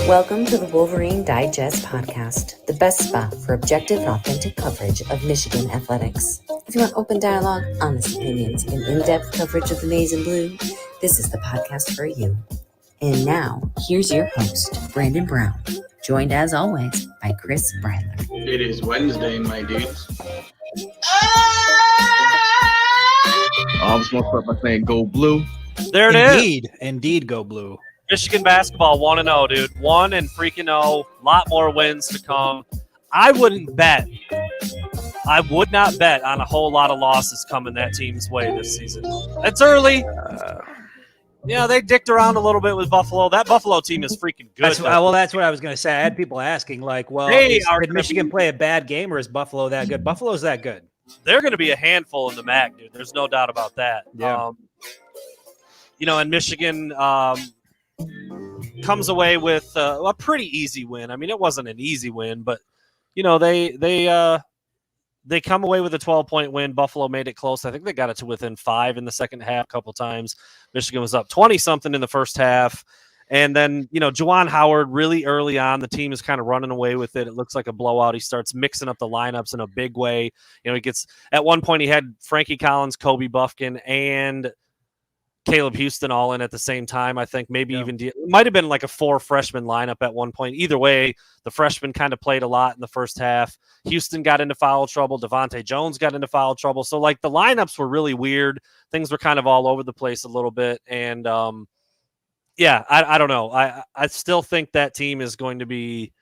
Welcome to the Wolverine Digest podcast, the best spot for objective and authentic coverage of Michigan athletics. If you want open dialogue, honest opinions, and in-depth coverage of the maize and blue, this is the podcast for you. And now, here's your host, Brandon Brown, joined as always by Chris Breiler. It is Wednesday, my dudes. I'm just going to start by saying go blue. There it is. Indeed, go blue. Michigan basketball 1-0, dude. 1-0. Lot more wins to come. I would not bet on a whole lot of losses coming that team's way this season. It's early. They dicked around a little bit with Buffalo. That Buffalo team is freaking good. That's what I was going to say. I had people asking, like, well, did Michigan play a bad game or is Buffalo that good? Buffalo's that good. They're going to be a handful in the MAC, dude. There's no doubt about that. Yeah. And Michigan comes away with a pretty easy win. I mean, it wasn't an easy win, but they come away with a 12-point win. Buffalo made it close. I think they got it to within 5 in the second half a couple times. Michigan was up 20-something in the first half. And then, Juwan Howard really early on, the team is kind of running away with it. It looks like a blowout. He starts mixing up the lineups in a big way. He gets at one point he had Frankie Collins, Kobe Buffkin, and Caleb Houston all in at the same time. I think maybe it might have been like a 4-freshman lineup at one point. Either way, the freshmen kind of played a lot in the first half. Houston got into foul trouble. Devontae Jones got into foul trouble. So like the lineups were really weird. Things were kind of all over the place a little bit. And I don't know. I still think that team is going to be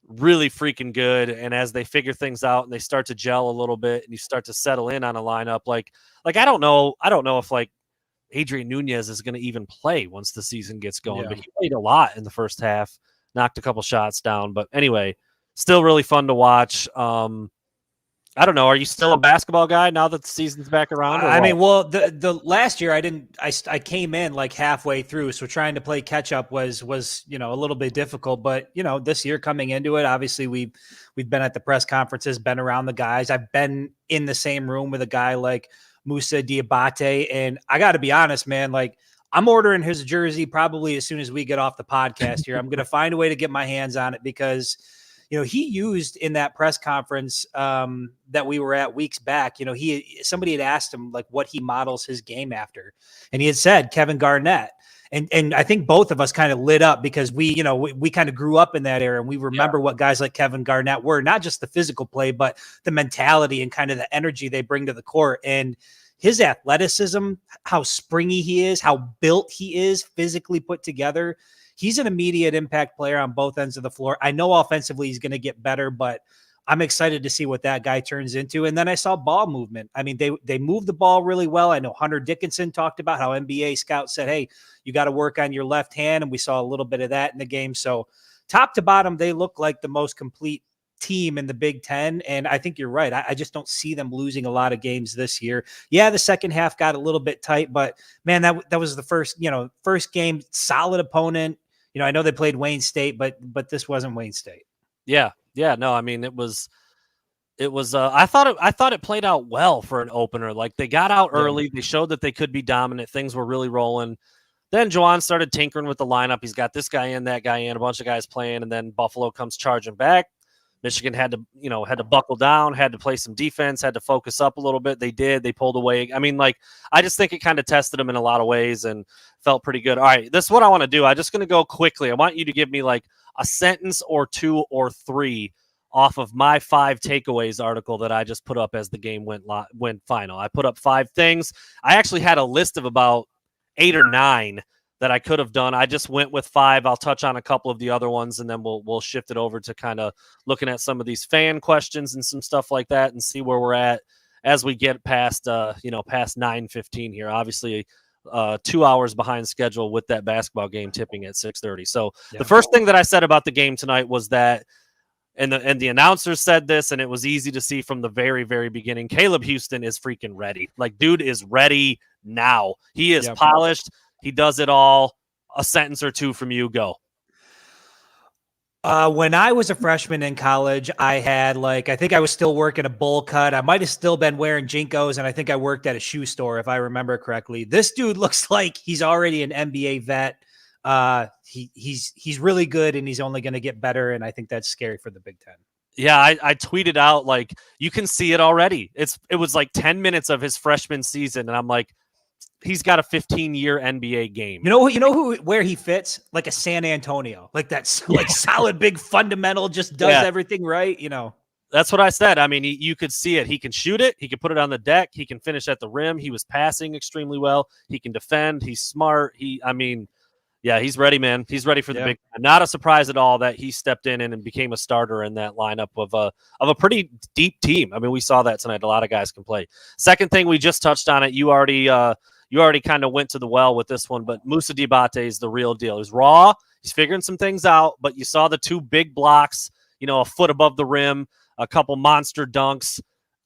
really freaking good. And as they figure things out and they start to gel a little bit and you start to settle in on a lineup, like I don't know if like Adrian Nunez is going to even play once the season gets going, but he played a lot in the first half, knocked a couple shots down. But anyway, still really fun to watch. I don't know. Are you still a basketball guy now that the season's back around? I mean, well, the last year I came in like halfway through, so trying to play catch up was a little bit difficult. But this year coming into it, obviously we've been at the press conferences, been around the guys. I've been in the same room with a guy like Moussa Diabate, and I got to be honest, man, like I'm ordering his jersey probably as soon as we get off the podcast here. I'm going to find a way to get my hands on it because, he used in that press conference that we were at weeks back, somebody had asked him like what he models his game after, and he had said Kevin Garnett. And I think both of us kind of lit up because we kind of grew up in that era and we remember what guys like Kevin Garnett were, not just the physical play, but the mentality and kind of the energy they bring to the court. And his athleticism, how springy he is, how built he is, physically put together. He's an immediate impact player on both ends of the floor. I know offensively he's going to get better, but I'm excited to see what that guy turns into. And then I saw ball movement. I mean, they moved the ball really well. I know Hunter Dickinson talked about how NBA scouts said, hey, you got to work on your left hand. And we saw a little bit of that in the game. So top to bottom, they look like the most complete team in the Big Ten. And I think you're right. I just don't see them losing a lot of games this year. Yeah, the second half got a little bit tight, but man, that was the first game, solid opponent. I know they played Wayne State, but this wasn't Wayne State. Yeah. Yeah, no, I mean, it was I thought it played out well for an opener. Like they got out early. They showed that they could be dominant. Things were really rolling. Then Juwan started tinkering with the lineup. He's got this guy in, that guy in, a bunch of guys playing. And then Buffalo comes charging back. Michigan had to buckle down, had to play some defense, had to focus up a little bit. They did. They pulled away. I mean, like, I just think it kind of tested them in a lot of ways and felt pretty good. All right, this is what I want to do. I'm just going to go quickly. I want you to give me like a sentence or 2 or 3 off of my 5 takeaways article that I just put up as the game went final. I put up 5 things. I actually had a list of about 8 or 9 that I could have done. I just went with 5. I'll touch on a couple of the other ones, and then we'll shift it over to kind of looking at some of these fan questions and some stuff like that and see where we're at as we get past 9:15 here. Obviously, 2 hours behind schedule with that basketball game tipping at 6:30. So the first thing that I said about the game tonight was that, and the announcers said this, and it was easy to see from the very, very beginning, Caleb Houston is freaking ready. Like, dude is ready now. He is polished. He does it all. A sentence or 2 from you. Go. When I was a freshman in college, I had I think I was still working a bowl cut. I might have still been wearing Jinkos, and I think I worked at a shoe store, if I remember correctly. This dude looks like he's already an NBA vet. He's really good, and he's only going to get better, and I think that's scary for the Big Ten. Yeah, I tweeted out, like, you can see it already. It was like 10 minutes of his freshman season, and I'm like, he's got a 15-year NBA game. You know where he fits? Like a San Antonio, like that's like solid, big, fundamental, just does everything right. That's what I said. I mean, you could see it. He can shoot it. He can put it on the deck. He can finish at the rim. He was passing extremely well. He can defend. He's smart. He's ready, man. He's ready for the big time. Not a surprise at all that he stepped in and became a starter in that lineup of a pretty deep team. I mean, we saw that tonight. A lot of guys can play. Second thing, we just touched on it. You already kind of went to the well with this one, but Moussa Diabate is the real deal. He's raw. He's figuring some things out, but you saw the two big blocks, a foot above the rim, a couple monster dunks,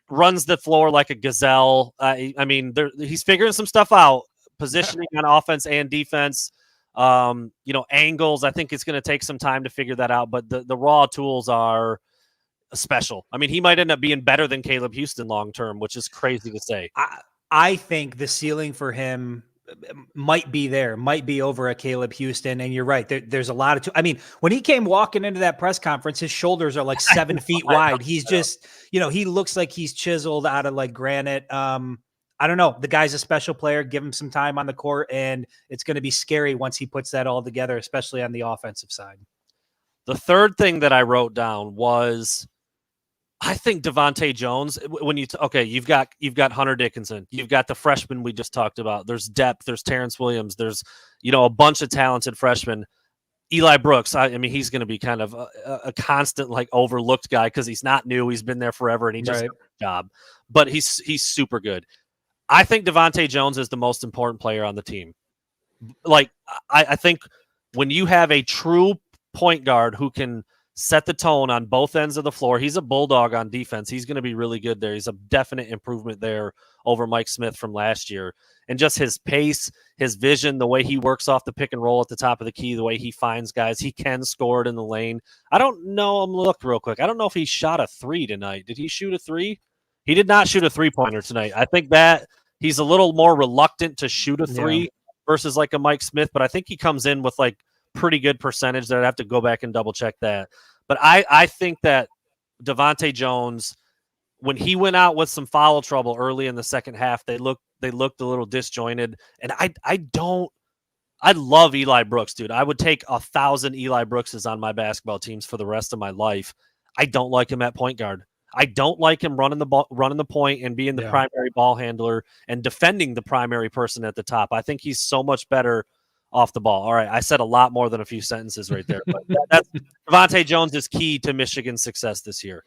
runs the floor like a gazelle. He's figuring some stuff out, positioning on offense and defense. Angles. I think it's going to take some time to figure that out, but the raw tools are special. I mean, he might end up being better than Caleb Houston long term, which is crazy to say. I think the ceiling for him might be over a Caleb Houston. And you're right. There's a lot of, when he came walking into that press conference, his shoulders are like 7 feet wide. He's just, he looks like he's chiseled out of like granite. I don't know. The guy's a special player. Give him some time on the court, and it's going to be scary once he puts that all together, especially on the offensive side. The third thing that I wrote down was, I think Devontae Jones, when you've got Hunter Dickinson, you've got the freshman we just talked about. There's depth. There's Terrence Williams. There's, a bunch of talented freshmen. Eli Brooks, he's going to be kind of a constant, like, overlooked guy because he's not new. He's been there forever, and he just did a job. But he's super good. I think Devontae Jones is the most important player on the team. Like, I think when you have a true point guard who can set the tone on both ends of the floor, he's a bulldog on defense. He's going to be really good there. He's a definite improvement there over Mike Smith from last year. And just his pace, his vision, the way he works off the pick and roll at the top of the key, the way he finds guys, he can score it in the lane. I don't know. I'm look real quick. I don't know if he shot a three tonight. Did he shoot a three? He did not shoot a three-pointer tonight. I think that he's a little more reluctant to shoot a three versus like a Mike Smith, but I think he comes in with like pretty good percentage. That I'd have to go back and double check that. But I think that Devontae Jones, when he went out with some foul trouble early in the second half, they looked a little disjointed. And I love Eli Brooks, dude. I would take 1,000 Eli Brookses on my basketball teams for the rest of my life. I don't like him at point guard. I don't like him running the point and being the primary ball handler and defending the primary person at the top. I think he's so much better off the ball. All right, I said a lot more than a few sentences right there. But that's Devontae Jones is key to Michigan's success this year.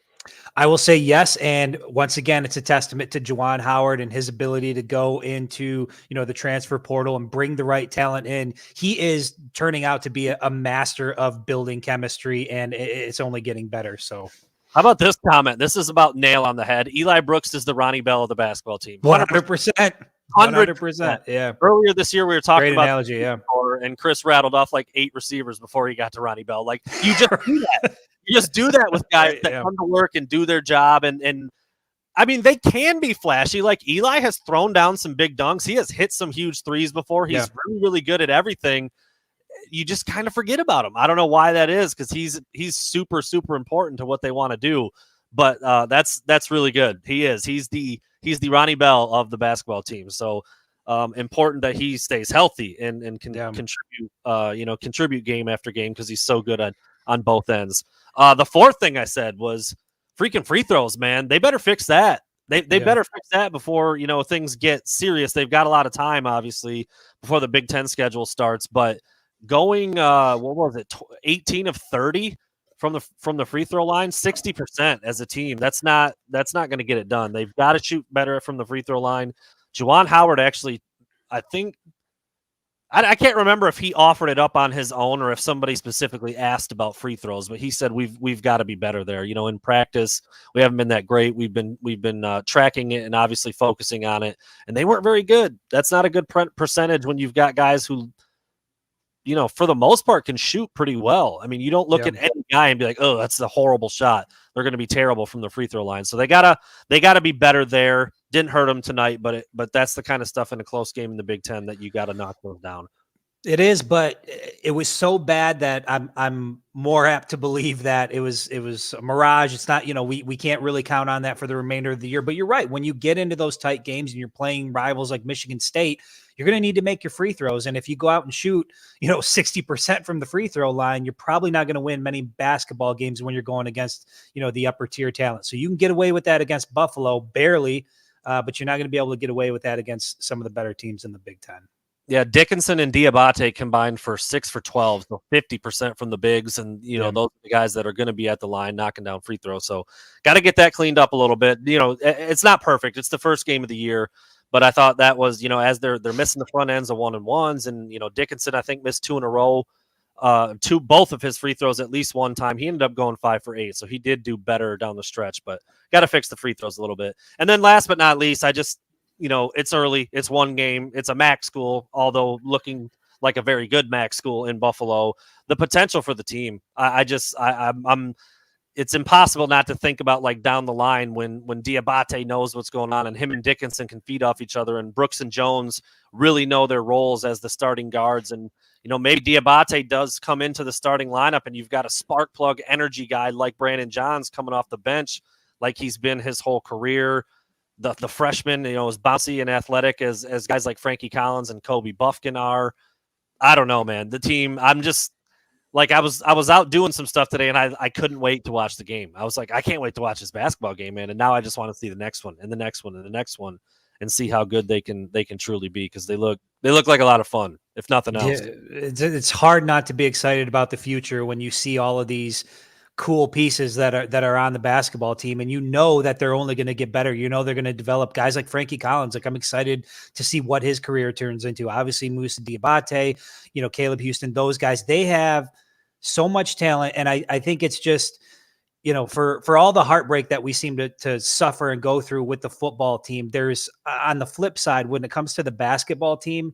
I will say yes, and once again, it's a testament to Juwan Howard and his ability to go into the transfer portal and bring the right talent in. He is turning out to be a master of building chemistry, and it's only getting better. So. How about this comment? This is about nail on the head. Eli Brooks is the Ronnie Bell of the basketball team. 100%. 100%. Yeah. Earlier this year, we were talking about analogy, and Chris rattled off like 8 receivers before he got to Ronnie Bell. Like, you just do that. You just do that with guys that come to work and do their job. And I mean, they can be flashy. Like, Eli has thrown down some big dunks. He has hit some huge threes before. He's really, really good at everything. You just kind of forget about him. I don't know why that is, because he's super, super important to what they want to do. But that's really good. He is. He's the Ronnie Bell of the basketball team. So important that he stays healthy and can contribute game after game, because he's so good on both ends. The fourth thing I said was freaking free throws, man. They better fix that. They better fix that before things get serious. They've got a lot of time, obviously, before the Big Ten schedule starts, but going 18 of 30 from the free throw line, 60% as a team. That's not going to get it done. They've got to shoot better from the free throw line. Juwan Howard actually, I think, I can't remember if he offered it up on his own or if somebody specifically asked about free throws, but he said we've got to be better there. In practice, we haven't been that great. We've been tracking it and obviously focusing on it, and they weren't very good. That's not a good percentage when you've got guys who for the most part, can shoot pretty well. I mean, you don't look at any guy and be like, oh, that's a horrible shot. They're going to be terrible from the free throw line. So they gotta be better there. Didn't hurt them tonight, but that's the kind of stuff in a close game in the Big Ten that you got to knock those down. It is, but it was so bad that I'm more apt to believe that it was a mirage. It's not, we can't really count on that for the remainder of the year. But you're right. When you get into those tight games and you're playing rivals like Michigan State, you're going to need to make your free throws. And if you go out and shoot, 60% from the free throw line, you're probably not going to win many basketball games when you're going against, the upper tier talent. So you can get away with that against Buffalo, barely, but you're not going to be able to get away with that against some of the better teams in the Big Ten. Yeah, Dickinson and Diabate combined for 6 for 12, so 50% from the bigs, and those are the guys that are going to be at the line knocking down free throws. So, got to get that cleaned up a little bit. It's not perfect. It's the first game of the year, but I thought that was, as they're missing the front ends of 1-and-1s, and Dickinson I think missed 2 in a row, both of his free throws at least one time. He ended up going 5 for 8, so he did do better down the stretch, but got to fix the free throws a little bit. And then last but not least, I just. It's early. It's one game. It's a MAC school, although looking like a very good MAC school in Buffalo. The potential for the team, I'm. It's impossible not to think about like down the line when Diabate knows what's going on and him and Dickinson can feed off each other and Brooks and Jones really know their roles as the starting guards. And, maybe Diabate does come into the starting lineup and you've got a spark plug energy guy like Brandon Johns coming off the bench like he's been his whole career. The freshman, as bouncy and athletic as guys like Frankie Collins and Kobe Buffkin are. I don't know, man. The team, I'm just like, I was out doing some stuff today and I couldn't wait to watch the game. I was like, I can't wait to watch this basketball game, man. And now I just want to see the next one and the next one and the next one and see how good they can truly be, because they look like a lot of fun, if nothing else. Yeah, it's hard not to be excited about the future when you see all of these cool pieces that are on the basketball team, and that they're only going to get better. They're going to develop guys like Frankie Collins. Like, I'm excited to see what his career turns into. Obviously, Moussa Diabate, Caleb Houston, those guys, they have so much talent. And I think it's just, for all the heartbreak that we seem to suffer and go through with the football team, there's on the flip side, when it comes to the basketball team,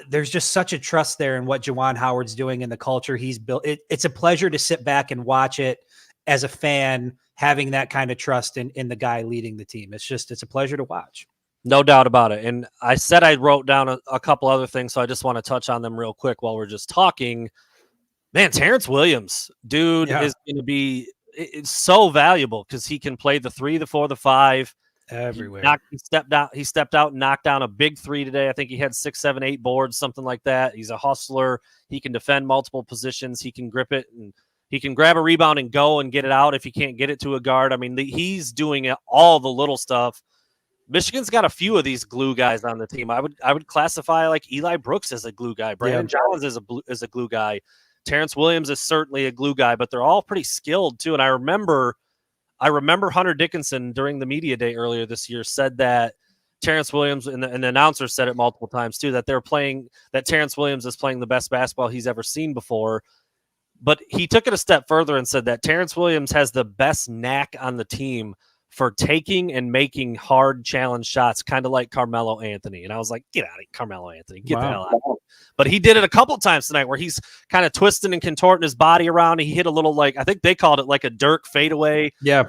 there's just such a trust there in what Juwan Howard's doing and the culture he's built. It's a pleasure to sit back and watch it as a fan, having that kind of trust in the guy leading the team. It's a pleasure to watch. No doubt about it. And I said I wrote down a couple other things, so I just want to touch on them real quick while we're just talking. Man, Terrence Williams, dude, is going to be it's so valuable because he can play the 3, the 4, the 5. Everywhere. He stepped out and knocked down a big 3 today. I think he had 6, 7, 8 boards, something like that. He's a hustler. He can defend multiple positions. He can grip it and he can grab a rebound and go and get it out if he can't get it to a guard. I mean, he's doing all the little stuff. Michigan's got a few of these glue guys on the team. I would classify like Eli Brooks as a glue guy. Brandon Johns is a glue guy. Terrence Williams is certainly a glue guy, but they're all pretty skilled too. And I remember Hunter Dickinson during the media day earlier this year said that Terrence Williams, and the announcer said it multiple times too, that that Terrence Williams is playing the best basketball he's ever seen before. But he took it a step further and said that Terrence Williams has the best knack on the team for taking and making hard challenge shots, kind of like Carmelo Anthony. And I was like, get out of here, Carmelo Anthony. Get the hell out. But he did it a couple of times tonight where he's kind of twisting and contorting his body around. He hit a little, like, I think they called it like a Dirk fadeaway. Yeah.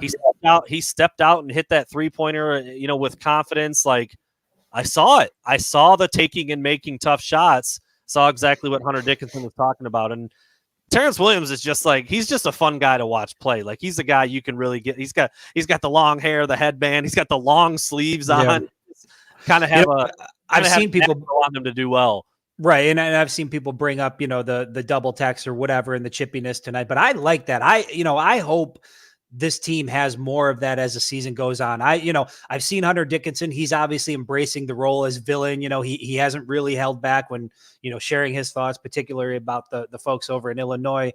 He stepped out and hit that 3-pointer, with confidence. Like, I saw it. I saw the taking and making tough shots. Saw exactly what Hunter Dickinson was talking about. And Terrence Williams is just like, he's just a fun guy to watch play. Like, he's a guy you can really get. He's got the long hair, the headband. He's got the long sleeves on. Kind of have I've seen people want him to do well. Right. And I've seen people bring up, the double text or whatever and the chippiness tonight. But I like that. I hope this team has more of that as the season goes on. I've seen Hunter Dickinson. He's obviously embracing the role as villain. He hasn't really held back when, sharing his thoughts, particularly about the folks over in Illinois.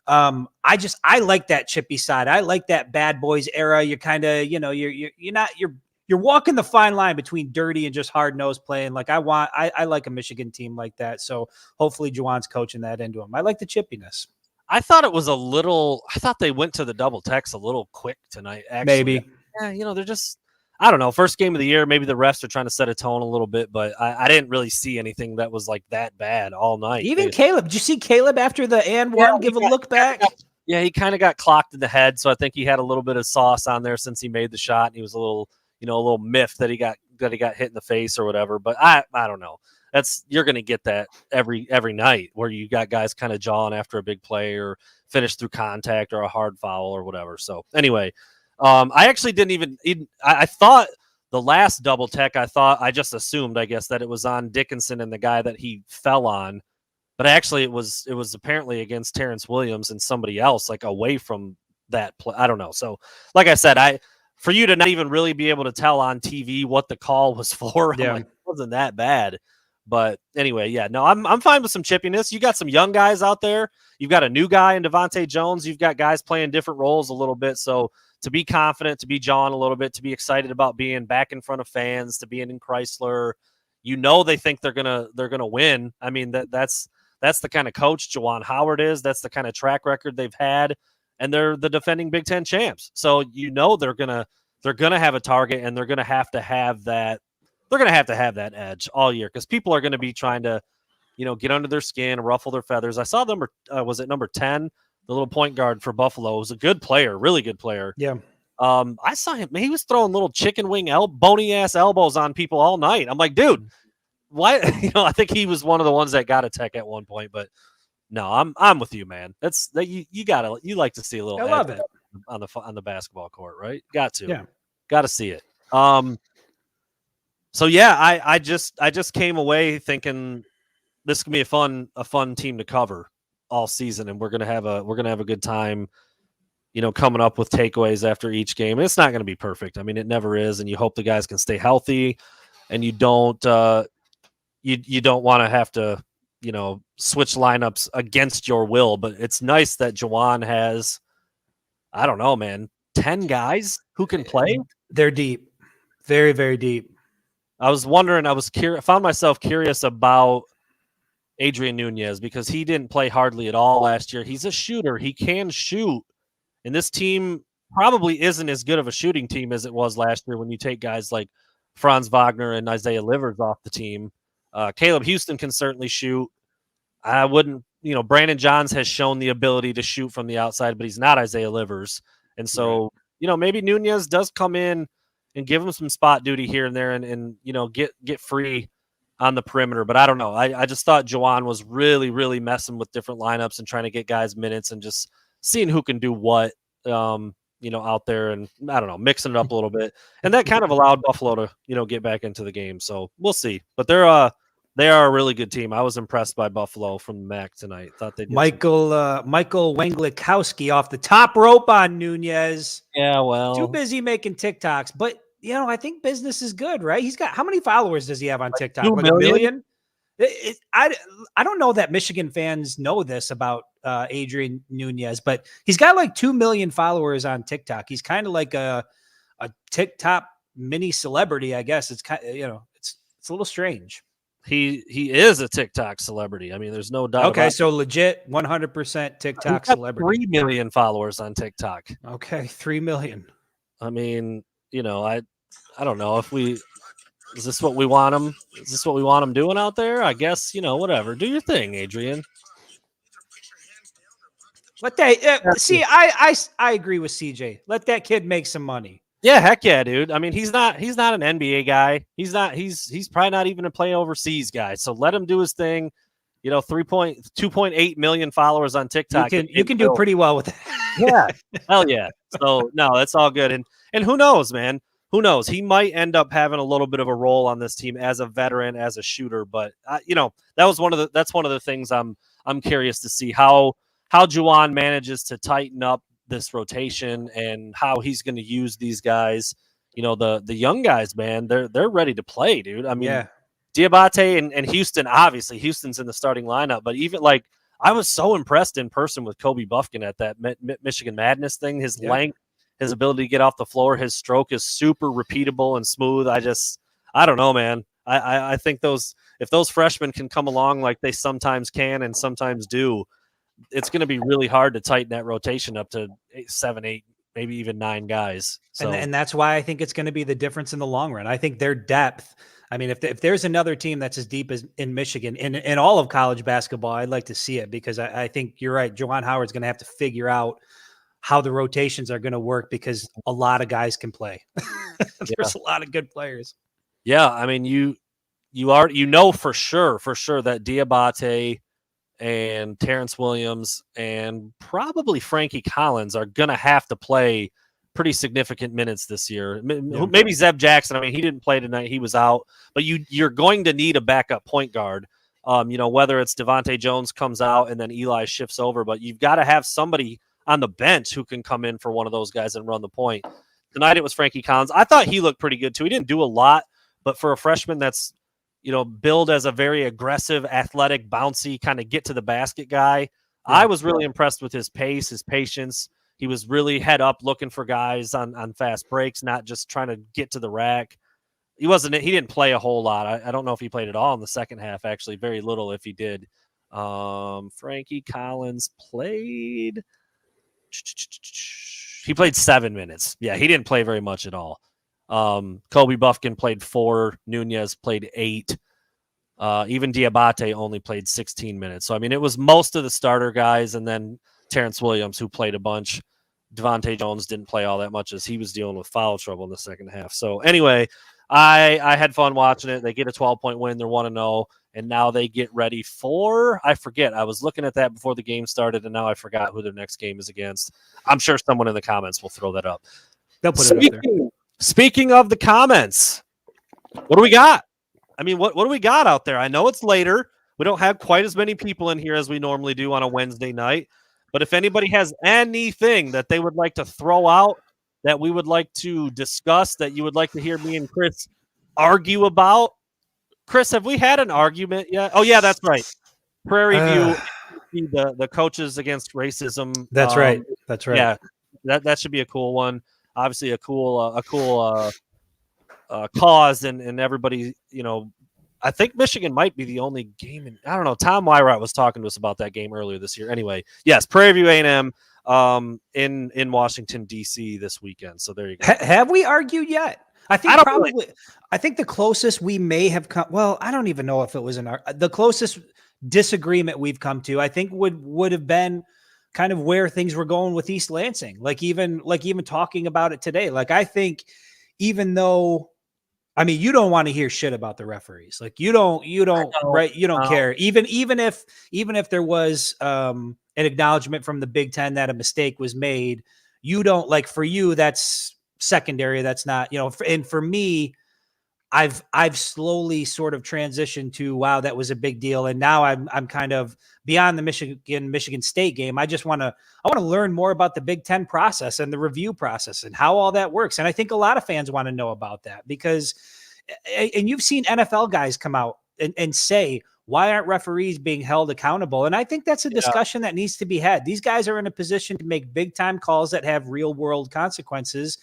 I like that chippy side. I like that bad boys era. You're kind of, you're walking the fine line between dirty and just hard nosed playing. Like, I like a Michigan team like that. So hopefully Juwan's coaching that into him. I like the chippiness. I thought I thought they went to the double text a little quick tonight. Actually. Maybe. Yeah, they're just, I don't know, first game of the year, maybe the refs are trying to set a tone a little bit, but I didn't really see anything that was like that bad all night. Even Caleb, did you see Caleb after the and one give a look back? Yeah, he kind of got clocked in the head, so I think he had a little bit of sauce on there since he made the shot, and he was a little miffed that he got hit in the face or whatever. But I don't know. You're going to get that every night where you got guys kind of jawing after a big play or finish through contact or a hard foul or whatever. So anyway, I actually didn't even I thought the last double tech, I just assumed, I guess, that it was on Dickinson and the guy that he fell on. But actually it was apparently against Terrence Williams and somebody else, like away from that play. I don't know. So like I said, for you to not even really be able to tell on TV what the call was for, yeah. I'm like, it wasn't that bad. But anyway, yeah, no, I'm fine with some chippiness. You got some young guys out there. You've got a new guy in Devontae Jones. You've got guys playing different roles a little bit. So to be confident, to be jawing a little bit, to be excited about being back in front of fans, to being in Chrysler, they think they're gonna win. I mean, that's the kind of coach Juwan Howard is. That's the kind of track record they've had, and they're the defending Big Ten champs. So they're gonna have a target, and they're gonna have to have that. They're going to have that edge all year because people are going to be trying to, get under their skin, ruffle their feathers. I saw number 10, the little point guard for Buffalo. Was a good player, really good player. Yeah. I saw him. He was throwing little chicken wing bony ass elbows on people all night. I'm like, dude, why? I think he was one of the ones that got a tech at one point. But no, I'm with you, man. You like to see a little. I love it on the basketball court, right? Got to, got to see it. So yeah, I just came away thinking this can be a fun team to cover all season, and we're gonna have a good time, coming up with takeaways after each game. And it's not gonna be perfect. I mean, it never is, and you hope the guys can stay healthy, and you don't you don't want to have to switch lineups against your will. But it's nice that Juwan has, I don't know, man, 10 guys who can play. They're deep, very, very deep. I was wondering, found myself curious about Adrian Nunez because he didn't play hardly at all last year. He's a shooter. He can shoot. And this team probably isn't as good of a shooting team as it was last year when you take guys like Franz Wagner and Isaiah Livers off the team. Caleb Houston can certainly shoot. I wouldn't, Brandon Johns has shown the ability to shoot from the outside, but he's not Isaiah Livers. And so, maybe Nunez does come in and give him some spot duty here and there and get free on the perimeter. But I don't know. I just thought Juwan was really, really messing with different lineups and trying to get guys minutes and just seeing who can do what, out there and, I don't know, mixing it up a little bit. And that kind of allowed Buffalo to, get back into the game. So we'll see. But they are a really good team. I was impressed by Buffalo from the MAC tonight. Thought they did Michael Wanglikowski off the top rope on Nunez. Yeah, well, too busy making TikToks, but I think business is good, right? He's got, how many followers does he have on TikTok? 2 million? 1 million? I don't know that Michigan fans know this about Adrian Nunez, but he's got like 2 million followers on TikTok. He's kind of like a TikTok mini celebrity, I guess. It's kind of, it's a little strange. He is a TikTok celebrity. I mean, there's no doubt. Okay, so legit 100% TikTok celebrity. 3 million followers on TikTok. Okay, 3 million. I mean, I don't know if is this what we want him? Is this what we want him doing out there? I guess, whatever. Do your thing, Adrian. Let that see. I agree with CJ. Let that kid make some money. Yeah, heck yeah, dude. I mean, he's not an NBA guy. He's probably not even a play overseas guy. So let him do his thing. 2.8 million followers on TikTok. You can do pretty well with that. Yeah. Hell yeah. So no, that's all good. And who knows, man? Who knows? He might end up having a little bit of a role on this team as a veteran, as a shooter. But that's one of the things I'm curious to see how Juwan manages to tighten up this rotation and how he's going to use these guys. The young guys, man, they're ready to play, dude. I mean, yeah. Diabate and Houston, obviously Houston's in the starting lineup, but even like I was so impressed in person with Kobe Buffkin at that Michigan Madness thing. His length, his ability to get off the floor, his stroke is super repeatable and smooth. I don't know, man. I think if those freshmen can come along like they sometimes can and sometimes do, it's going to be really hard to tighten that rotation up to 7, 8 maybe even 9 guys. So And that's why I think it's going to be the difference in the long run. I think their depth. I mean, if there's another team that's as deep as in Michigan in all of college basketball, I'd like to see it, because I think you're right. Juwan Howard's going to have to figure out how the rotations are going to work, because a lot of guys can play. There's a lot of good players. Yeah, I mean, you know for sure that Diabate and Terrence Williams and probably Frankie Collins are going to have to play pretty significant minutes this year. Yeah. Maybe Zeb Jackson. I mean, he didn't play tonight. He was out. But you're going to need a backup point guard. Whether it's Devontae Jones comes out and then Eli shifts over, but you've got to have somebody on the bench who can come in for one of those guys and run the point. Tonight it was Frankie Collins. I thought he looked pretty good too. He didn't do a lot, but for a freshman that's billed as a very aggressive, athletic, bouncy, kind of get to the basket guy, I was really impressed with his pace, his patience. He was really head up looking for guys on fast breaks, not just trying to get to the rack. He didn't play a whole lot. I don't know if he played at all in the second half, actually. Very little if he did. Frankie Collins played. He played 7 minutes. Yeah, he didn't play very much at all. Kobe Buffkin played 4. Nunez played 8. Even Diabate only played 16 minutes. So, I mean, it was most of the starter guys, and then Terrence Williams, who played a bunch. Devontae Jones didn't play all that much as he was dealing with foul trouble in the second half. So, anyway, I had fun watching it. They get a 12-point win. They're 1-0, and now they get ready for – I forget. I was looking at that before the game started, and now I forgot who their next game is against. I'm sure someone in the comments will throw that up. They'll put it up there. Speaking of the comments, what do we got? I mean, what do we got out there? I know it's later. We don't have quite as many people in here as we normally do on a Wednesday night. But if anybody has anything that they would like to throw out, that we would like to discuss, that you would like to hear me and Chris argue about. Chris, have we had an argument yet? Oh, yeah, that's right. Prairie View, the coaches against racism. That's right. That's right. Yeah, that should be a cool one. Obviously, a cool cause, and everybody, I think Michigan might be the only game. I don't know. Tom Wyrot was talking to us about that game earlier this year. Anyway, yes, Prairie View A&M in Washington D.C. this weekend. So there you go. Have we argued yet? I think I think the closest we may have come. Well, I don't even know if it was the closest disagreement we've come to. I think would have been kind of where things were going with East Lansing. Like even talking about it today. Like, I think even though, I mean, you don't want to hear shit about the referees. Like you don't right. You don't care. Even if there was an acknowledgement from the Big Ten that a mistake was made, you don't, like, for you, that's secondary. That's not, and for me, I've slowly sort of transitioned to, wow, that was a big deal. And now I'm kind of beyond the Michigan State game. I want to learn more about the Big Ten process and the review process and how all that works. And I think a lot of fans want to know about that, because, and you've seen NFL guys come out and say, why aren't referees being held accountable? And I think that's a discussion that needs to be had. These guys are in a position to make big time calls that have real world consequences.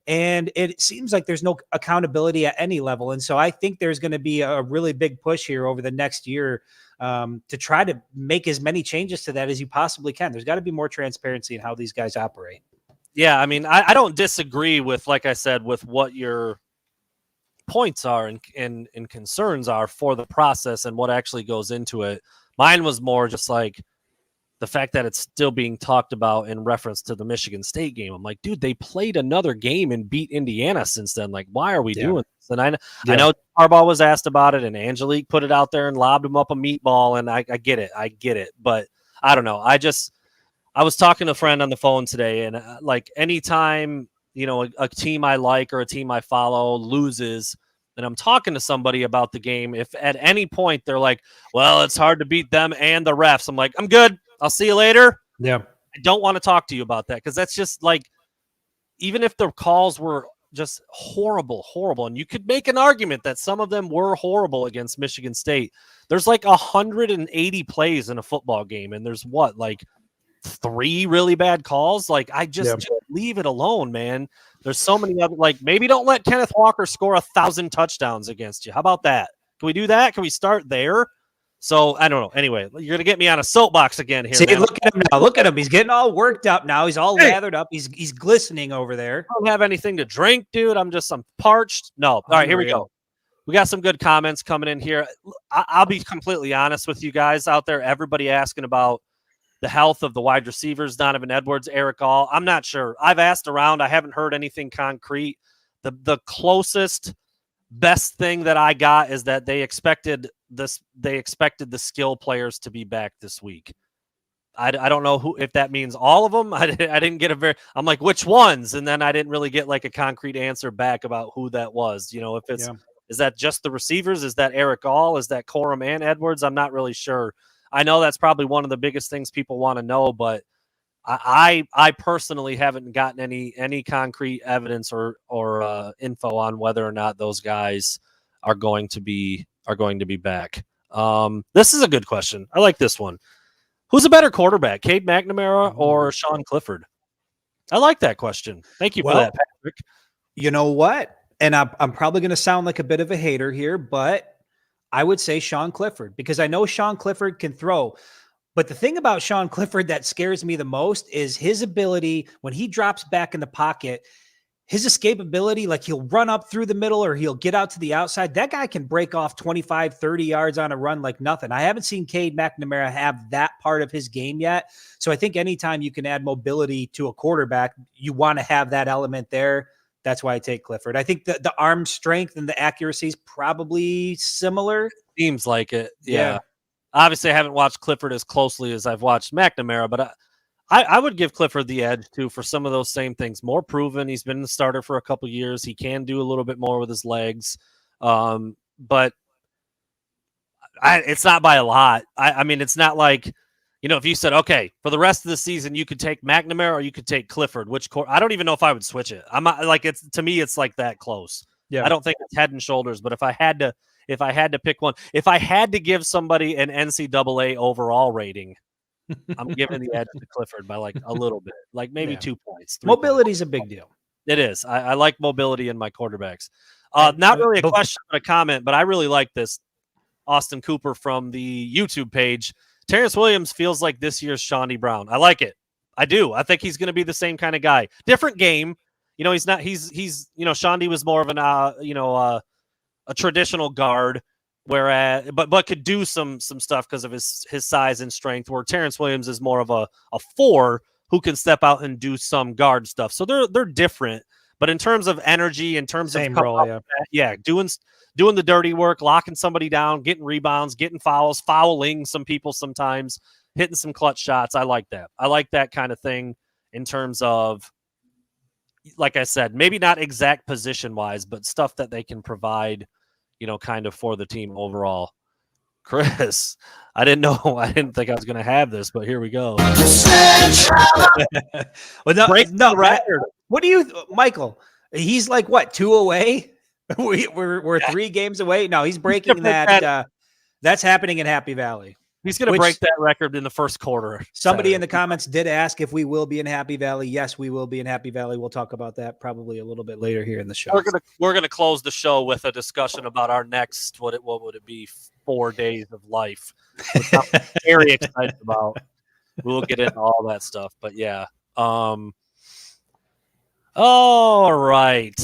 And it seems like there's no accountability at any level. And so I think there's going to be a really big push here over the next year to try to make as many changes to that as you possibly can. There's got to be more transparency in how these guys operate. Yeah, I mean, I don't disagree with, like I said, with what your points are and concerns are for the process and what actually goes into it. Mine was more just like the fact that it's still being talked about in reference to the Michigan State game. I'm like, dude, they played another game and beat Indiana since then. Like, why are we doing this? And I know Harbaugh was asked about it, and Angelique put it out there and lobbed him up a meatball, and I get it. But I don't know. I was talking to a friend on the phone today, and like anytime, a team I like or a team I follow loses, and I'm talking to somebody about the game, if at any point they're like, well, it's hard to beat them and the refs, I'm like, I'm good. I'll see you later. Yeah. I don't want to talk to you about that, because that's just like, even if the calls were just horrible, and you could make an argument that some of them were horrible against Michigan State. There's like 180 plays in a football game, and there's like 3 really bad calls. Like, I just leave it alone, man. There's so many other, like, maybe don't let Kenneth Walker score 1,000 touchdowns against you. How about that? Can we do that? Can we start there? So I don't know. Anyway, you're gonna get me on a soapbox again here. See, Man. look at him now. Look at him. He's getting all worked up now. He's all lathered up. He's glistening over there. I don't have anything to drink, dude. I'm parched. No. All right, here we go. We got some good comments coming in here. I'll be completely honest with you guys out there. Everybody asking about the health of the wide receivers, Donovan Edwards, Eric All. I'm not sure. I've asked around. I haven't heard anything concrete. The closest best thing that I got is that they expected the skill players to be back this week. I don't know if that means all of them. I didn't get I'm like, which ones? And then I didn't really get like a concrete answer back about who that was. If it's, is that just the receivers? Is that Eric All? Is that Corum and Edwards? I'm not really sure. I know that's probably one of the biggest things people want to know, but I personally haven't gotten any concrete evidence or info on whether or not those guys are going to be back. This is a good question. I like this one. Who's a better quarterback, Cade McNamara or Sean Clifford? I like that question. Thank you for that, Patrick. You know what? And I'm probably going to sound like a bit of a hater here, but I would say Sean Clifford, because I know Sean Clifford can throw. But the thing about Sean Clifford that scares me the most is his ability when he drops back in the pocket, his escapability, like he'll run up through the middle or he'll get out to the outside. That guy can break off 25, 30 yards on a run like nothing. I haven't seen Cade McNamara have that part of his game yet. So I think anytime you can add mobility to a quarterback, you want to have that element there. That's why I take Clifford. I think the arm strength and the accuracy is probably similar. Seems like it. Yeah. Obviously, I haven't watched Clifford as closely as I've watched McNamara, but I would give Clifford the edge, too, for some of those same things. More proven. He's been the starter for a couple years. He can do a little bit more with his legs. But it's not by a lot. I mean, it's not like, if you said, okay, for the rest of the season, you could take McNamara or you could take Clifford. I don't even know if I would switch it. I'm not, like, to me, it's like that close. Yeah. I don't think it's head and shoulders, but if I had to pick one, if I had to give somebody an NCAA overall rating, I'm giving the edge to Clifford by like a little bit, like maybe 2 points. Mobility is a big deal. It is. I like mobility in my quarterbacks. Not really a question, but a comment, but I really like this. Austin Cooper from the YouTube page. Terrence Williams feels like this year's Shawnee Brown. I like it. I do. I think he's going to be the same kind of guy. Different game. He's not. He's. Shawnee was more of an a traditional guard, whereas but could do some stuff because of his size and strength, where Terrence Williams is more of a 4 who can step out and do some guard stuff. So they're different, but in terms of energy, in terms same of role, doing the dirty work, locking somebody down, getting rebounds, getting fouls, fouling some people sometimes, hitting some clutch shots. I like that. I like that kind of thing in terms of, like I said, maybe not exact position wise, but stuff that they can provide, kind of for the team overall. Chris, I didn't think I was going to have this, but here we go. What do you, Michael? He's like what, 2 away? We're 3 games away. No, he's breaking that. That's happening in Happy Valley. He's going to break that record in the first quarter. Somebody in the comments did ask if we will be in Happy Valley. Yes, we will be in Happy Valley. We'll talk about that probably a little bit later here in the show. We're gonna close the show with a discussion about our next what would it be 4 days of life, which I'm very excited about. We'll get into all that stuff, but yeah. All right.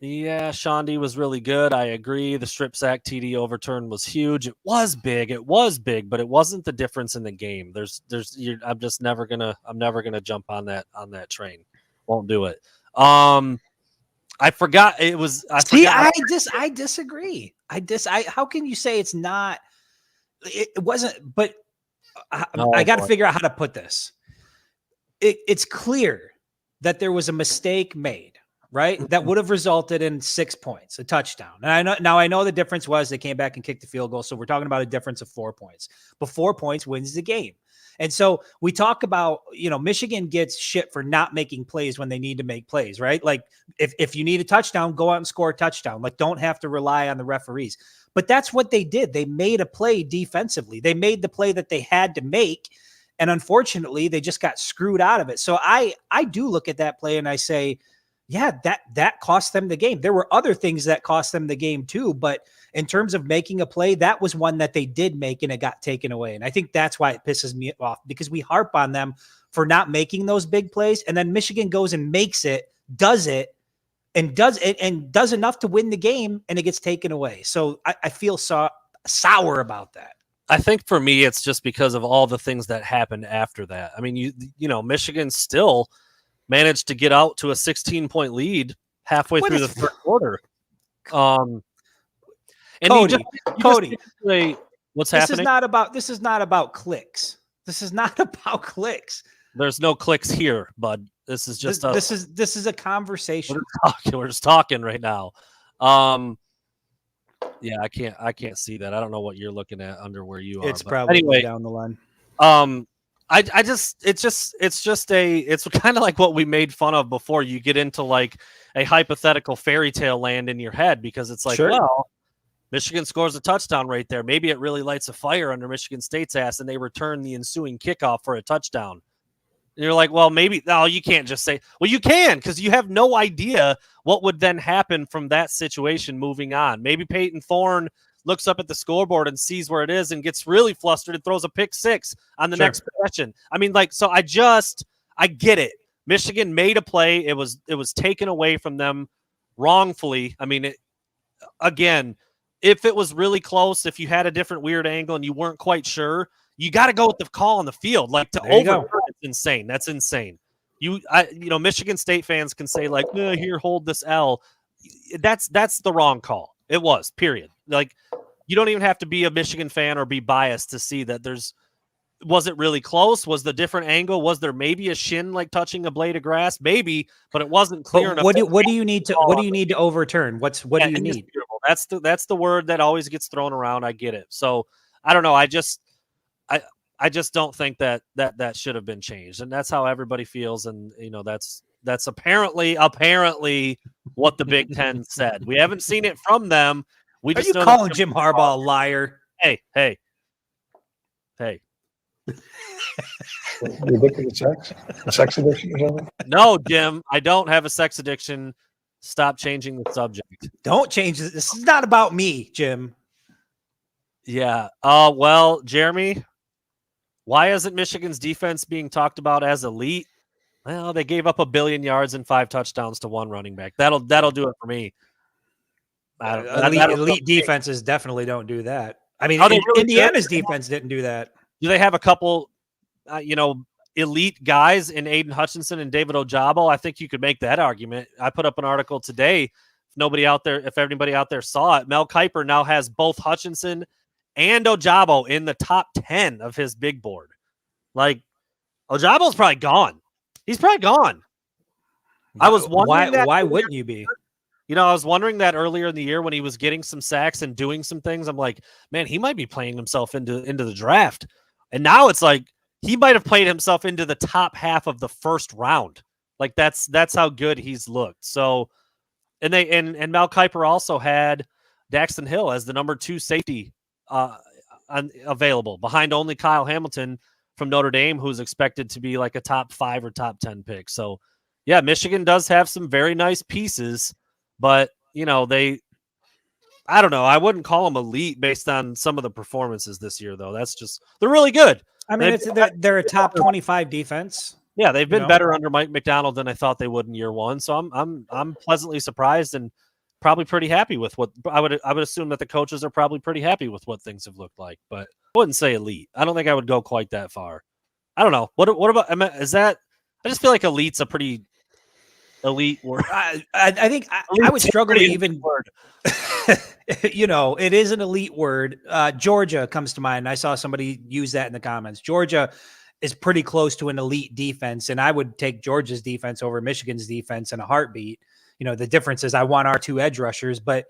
Yeah, Shondi was really good. I agree. The strip sack TD overturn was huge. It was big, but it wasn't the difference in the game. I'm never gonna jump on that train. Won't do it. I forgot it was. I disagree. How can you say it's not? It wasn't. But I got to figure out how to put this. It's clear that there was a mistake made. Right, that would have resulted in 6 points, a touchdown. And I know the difference was they came back and kicked the field goal, so we're talking about a difference of 4 points. But 4 points wins the game. And so we talk about, Michigan gets shit for not making plays when they need to make plays, right? Like if you need a touchdown, go out and score a touchdown. Like don't have to rely on the referees. But that's what they did. They made a play defensively. They made the play that they had to make. And unfortunately, they just got screwed out of it. So I do look at that play and I say, yeah, that cost them the game. There were other things that cost them the game too, but in terms of making a play, that was one that they did make and it got taken away. And I think that's why it pisses me off, because we harp on them for not making those big plays. And then Michigan goes and makes it, does enough to win the game, and it gets taken away. So I feel sour about that. I think for me, it's just because of all the things that happened after that. I mean, you know, Michigan still managed to get out to a 16-point lead halfway through the third quarter. And Cody, what's happening? This is not about clicks. This is not about clicks. There's no clicks here, bud. This is just this is a conversation. We're just talking right now. Yeah, I can't see that. I don't know what you're looking at under where you are. It's probably anyway, down the line. It's kind of like what we made fun of before. You get into like a hypothetical fairy tale land in your head, because it's like, well, Michigan scores a touchdown right there. Maybe it really lights a fire under Michigan State's ass, and they return the ensuing kickoff for a touchdown. And you're like, well, maybe, no, you can't just say, well, you can, because you have no idea what would then happen from that situation moving on. Maybe Peyton Thorne looks up at the scoreboard and sees where it is and gets really flustered and throws a pick six on the next possession. I mean, like, so I get it. Michigan made a play. It was taken away from them wrongfully. I mean, again, if it was really close, if you had a different weird angle and you weren't quite sure, you got to go with the call on the field. Like, to overturn it's insane. That's insane. Michigan State fans can say like, here, hold this L. That's the wrong call. It was, period. Like, you don't even have to be a Michigan fan or be biased to see that was it really close? Was the different angle? Was there maybe a shin like touching a blade of grass? Maybe, but it wasn't clear enough. What do you need to overturn? What do you need? That's the word that always gets thrown around. I get it. So I don't know. I just don't think that should have been changed, and that's how everybody feels. And that's apparently what the Big Ten said. We haven't seen it from them. Are you calling Jim Harbaugh a liar? Hey. You addicted to sex? A sex addiction or something? No, Jim, I don't have a sex addiction. Stop changing the subject. Don't change it. This is not about me, Jim. Yeah. Well, Jeremy, why isn't Michigan's defense being talked about as elite? Well, they gave up 1 billion yards and 5 touchdowns to one running back. That'll do it for me. Elite defenses definitely don't do that. I mean, Indiana's defense didn't do that. Do they have a couple, elite guys in Aiden Hutchinson and David Ojabo? I think you could make that argument. I put up an article today. If everybody out there saw it, Mel Kiper now has both Hutchinson and Ojabo in the top 10 of his big board. Like, Ojabo's probably gone. He's probably gone. I was wondering why wouldn't you be? I was wondering that earlier in the year when he was getting some sacks and doing some things. I'm like, man, he might be playing himself into the draft. And now it's like he might have played himself into the top half of the first round. Like, that's how good he's looked. So, and Mel Kiper also had Daxton Hill as the number 2 safety available, behind only Kyle Hamilton from Notre Dame, who's expected to be like a top 5 or top 10 pick. So, yeah, Michigan does have some very nice pieces, but I don't know. I wouldn't call them elite based on some of the performances this year, though. They're really good. I mean, they're a top 25 defense. Yeah, they've been better under Mike McDonald than I thought they would in year one. So I'm pleasantly surprised and probably pretty happy with what I would assume that the coaches are probably pretty happy with what things have looked like. But I wouldn't say elite. I don't think I would go quite that far. I don't know. What about is that? I just feel like elite's a pretty elite word. I think I would struggle to even word. It is an elite word. Georgia comes to mind. I saw somebody use that in the comments. Georgia is pretty close to an elite defense, and I would take Georgia's defense over Michigan's defense in a heartbeat. The difference is I want our 2 edge rushers, but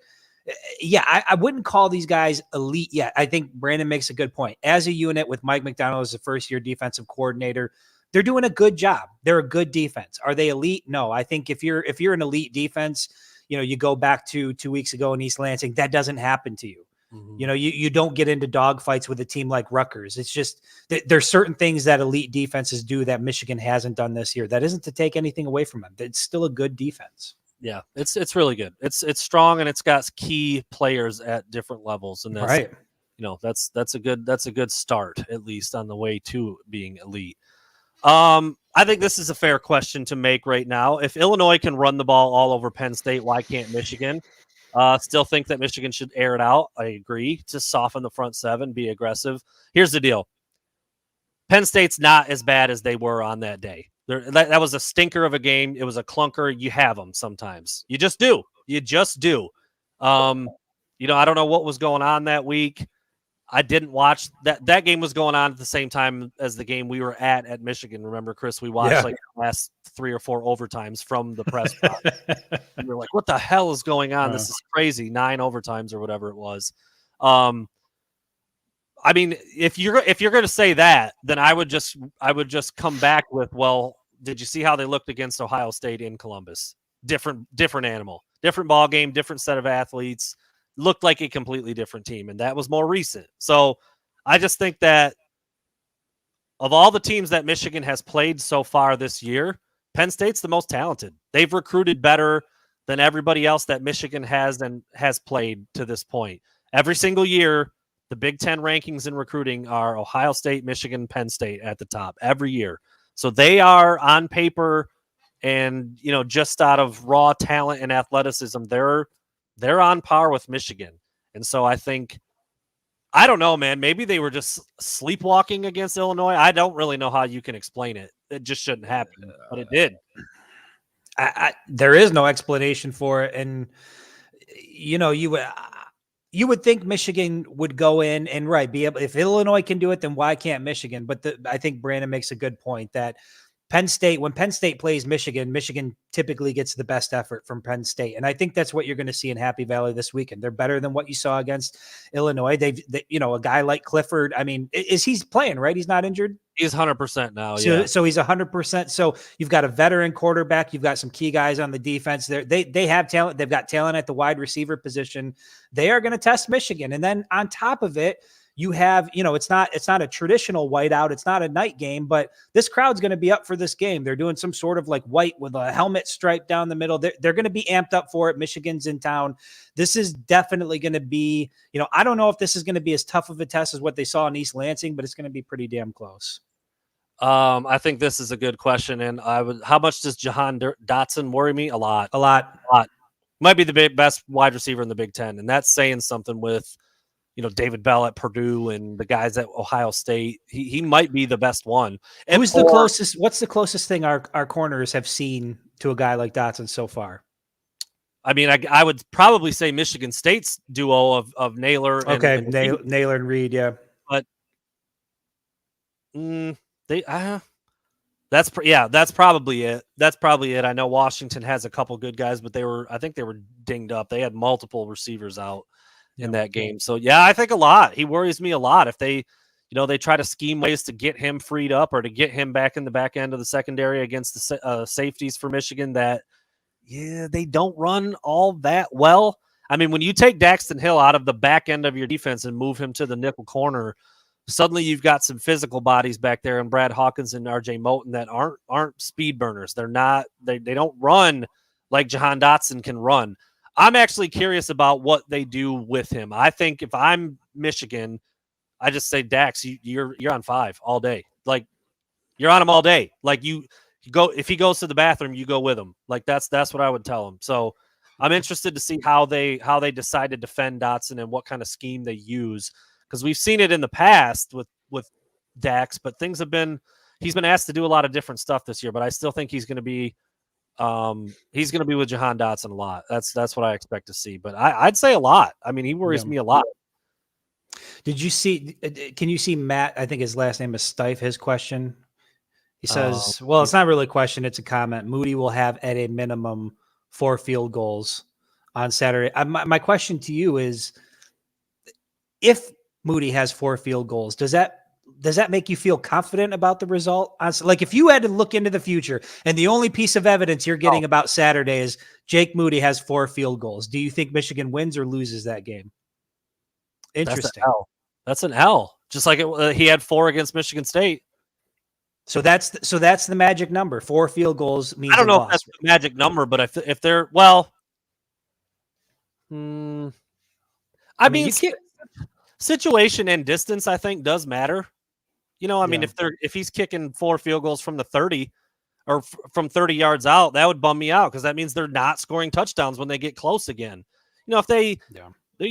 yeah, I wouldn't call these guys elite yet. I think Brandon makes a good point. As a unit with Mike McDonald as a first-year defensive coordinator, they're doing a good job. They're a good defense. Are they elite? No. I think if you're an elite defense, you go back to 2 weeks ago in East Lansing, that doesn't happen to you. Mm-hmm. You don't get into dogfights with a team like Rutgers. It's just there's certain things that elite defenses do that Michigan hasn't done this year. That isn't to take anything away from them. It's still a good defense. Yeah, it's really good. It's strong, and it's got key players at different levels, and that's Right. that's a good start, at least on the way to being elite. I think this is a fair question to make right now. If Illinois can run the ball all over Penn State, why can't Michigan? Still think that Michigan should air it out. I agree. To soften the front seven, be aggressive. Here's the deal. Penn State's not as bad as they were on that day. That was a stinker of a game. It was a clunker. You have them sometimes. You just do. You just do. I don't know what was going on that week. I didn't watch that. That game was going on at the same time as the game we were at Michigan. Remember, Chris? We watched like the last 3 or 4 overtimes from the press box. We were like, "What the hell is going on? This is crazy!" 9 overtimes or whatever it was. I mean, if you're going to say that, then I would just come back with, well, did you see how they looked against Ohio State in Columbus? Different animal, different ball game, different set of athletes. Looked like a completely different team, and that was more recent. So I just think that of all the teams that Michigan has played so far this year, Penn State's the most talented. They've recruited better than everybody else that Michigan has played to this point. Every single year, the Big Ten rankings in recruiting are Ohio State, Michigan, Penn State at the top every year. So they are on paper and, just out of raw talent and athleticism, they're on par with Michigan. And so I think, I don't know, man, maybe they were just sleepwalking against Illinois. I don't really know how you can explain it. It just shouldn't happen, but it did. There is no explanation for it. And, you would think Michigan would go in and be able, if Illinois can do it, then why can't Michigan? But I think Brandon makes a good point that when Penn State plays Michigan typically gets the best effort from Penn State. And I think that's what you're going to see in Happy Valley this weekend. They're better than what you saw against Illinois. A guy like Clifford, I mean, he's playing, right? He's not injured. He's 100% now. So he's 100%. So you've got a veteran quarterback. You've got some key guys on the defense there. They have talent. They've got talent at the wide receiver position. They are going to test Michigan. And then on top of it, you have, it's not a traditional whiteout. It's not a night game, but this crowd's going to be up for this game. They're doing some sort of like white with a helmet stripe down the middle. They're going to be amped up for it. Michigan's in town. This is definitely going to be, I don't know if this is going to be as tough of a test as what they saw in East Lansing, but it's going to be pretty damn close. I think this is a good question. And how much does Jahan Dotson worry me? A lot. Might be the best wide receiver in the Big Ten. And that's saying something with, David Bell at Purdue and the guys at Ohio State. He might be the best one. And what's the closest thing our corners have seen to a guy like Dotson so far? I mean, I would probably say Michigan State's duo of Naylor. Naylor and Reed. Yeah. But that's probably it. That's probably it. I know Washington has a couple good guys, but I think they were dinged up. They had multiple receivers out in that game. So yeah, I think a lot. He worries me a lot if they, they try to scheme ways to get him freed up or to get him back in the back end of the secondary against the safeties for Michigan that, they don't run all that well. I mean, when you take Daxton Hill out of the back end of your defense and move him to the nickel corner, suddenly you've got some physical bodies back there and Brad Hawkins and RJ Moten that aren't speed burners. They're not, they don't run like Jahan Dotson can run. I'm actually curious about what they do with him. I think if I'm Michigan, I just say, Dax, you're on 5 all day. Like, you're on him all day. Like, you go, if he goes to the bathroom, you go with him. Like, that's what I would tell him. So I'm interested to see how they decide to defend Dotson and what kind of scheme they use, because we've seen it in the past with Dax, but he's been asked to do a lot of different stuff this year. But I still think he's going to be with Jahan Dotson a lot. That's what I expect to see. But I'd say a lot. I mean, he worries me a lot. Can you see Matt? I think his last name is Stife. His question. He says, well, it's not really a question. It's a comment. Moody will have at a minimum 4 field goals on Saturday. My question to you is, if Moody has 4 field goals, does that make you feel confident about the result? Like, if you had to look into the future and the only piece of evidence you're getting about Saturday is Jake Moody has 4 field goals, do you think Michigan wins or loses that game? Interesting. That's an L. Just like he had 4 against Michigan State. So that's the magic number. 4 field goals means I don't a know loss. if that's the magic number, but if they're well, I mean, you can't. situation and distance, I think, does matter. I mean, Yeah. if he's kicking 4 field goals from the 30 or from 30 yards out, that would bum me out because that means they're not scoring touchdowns when they get close again. If they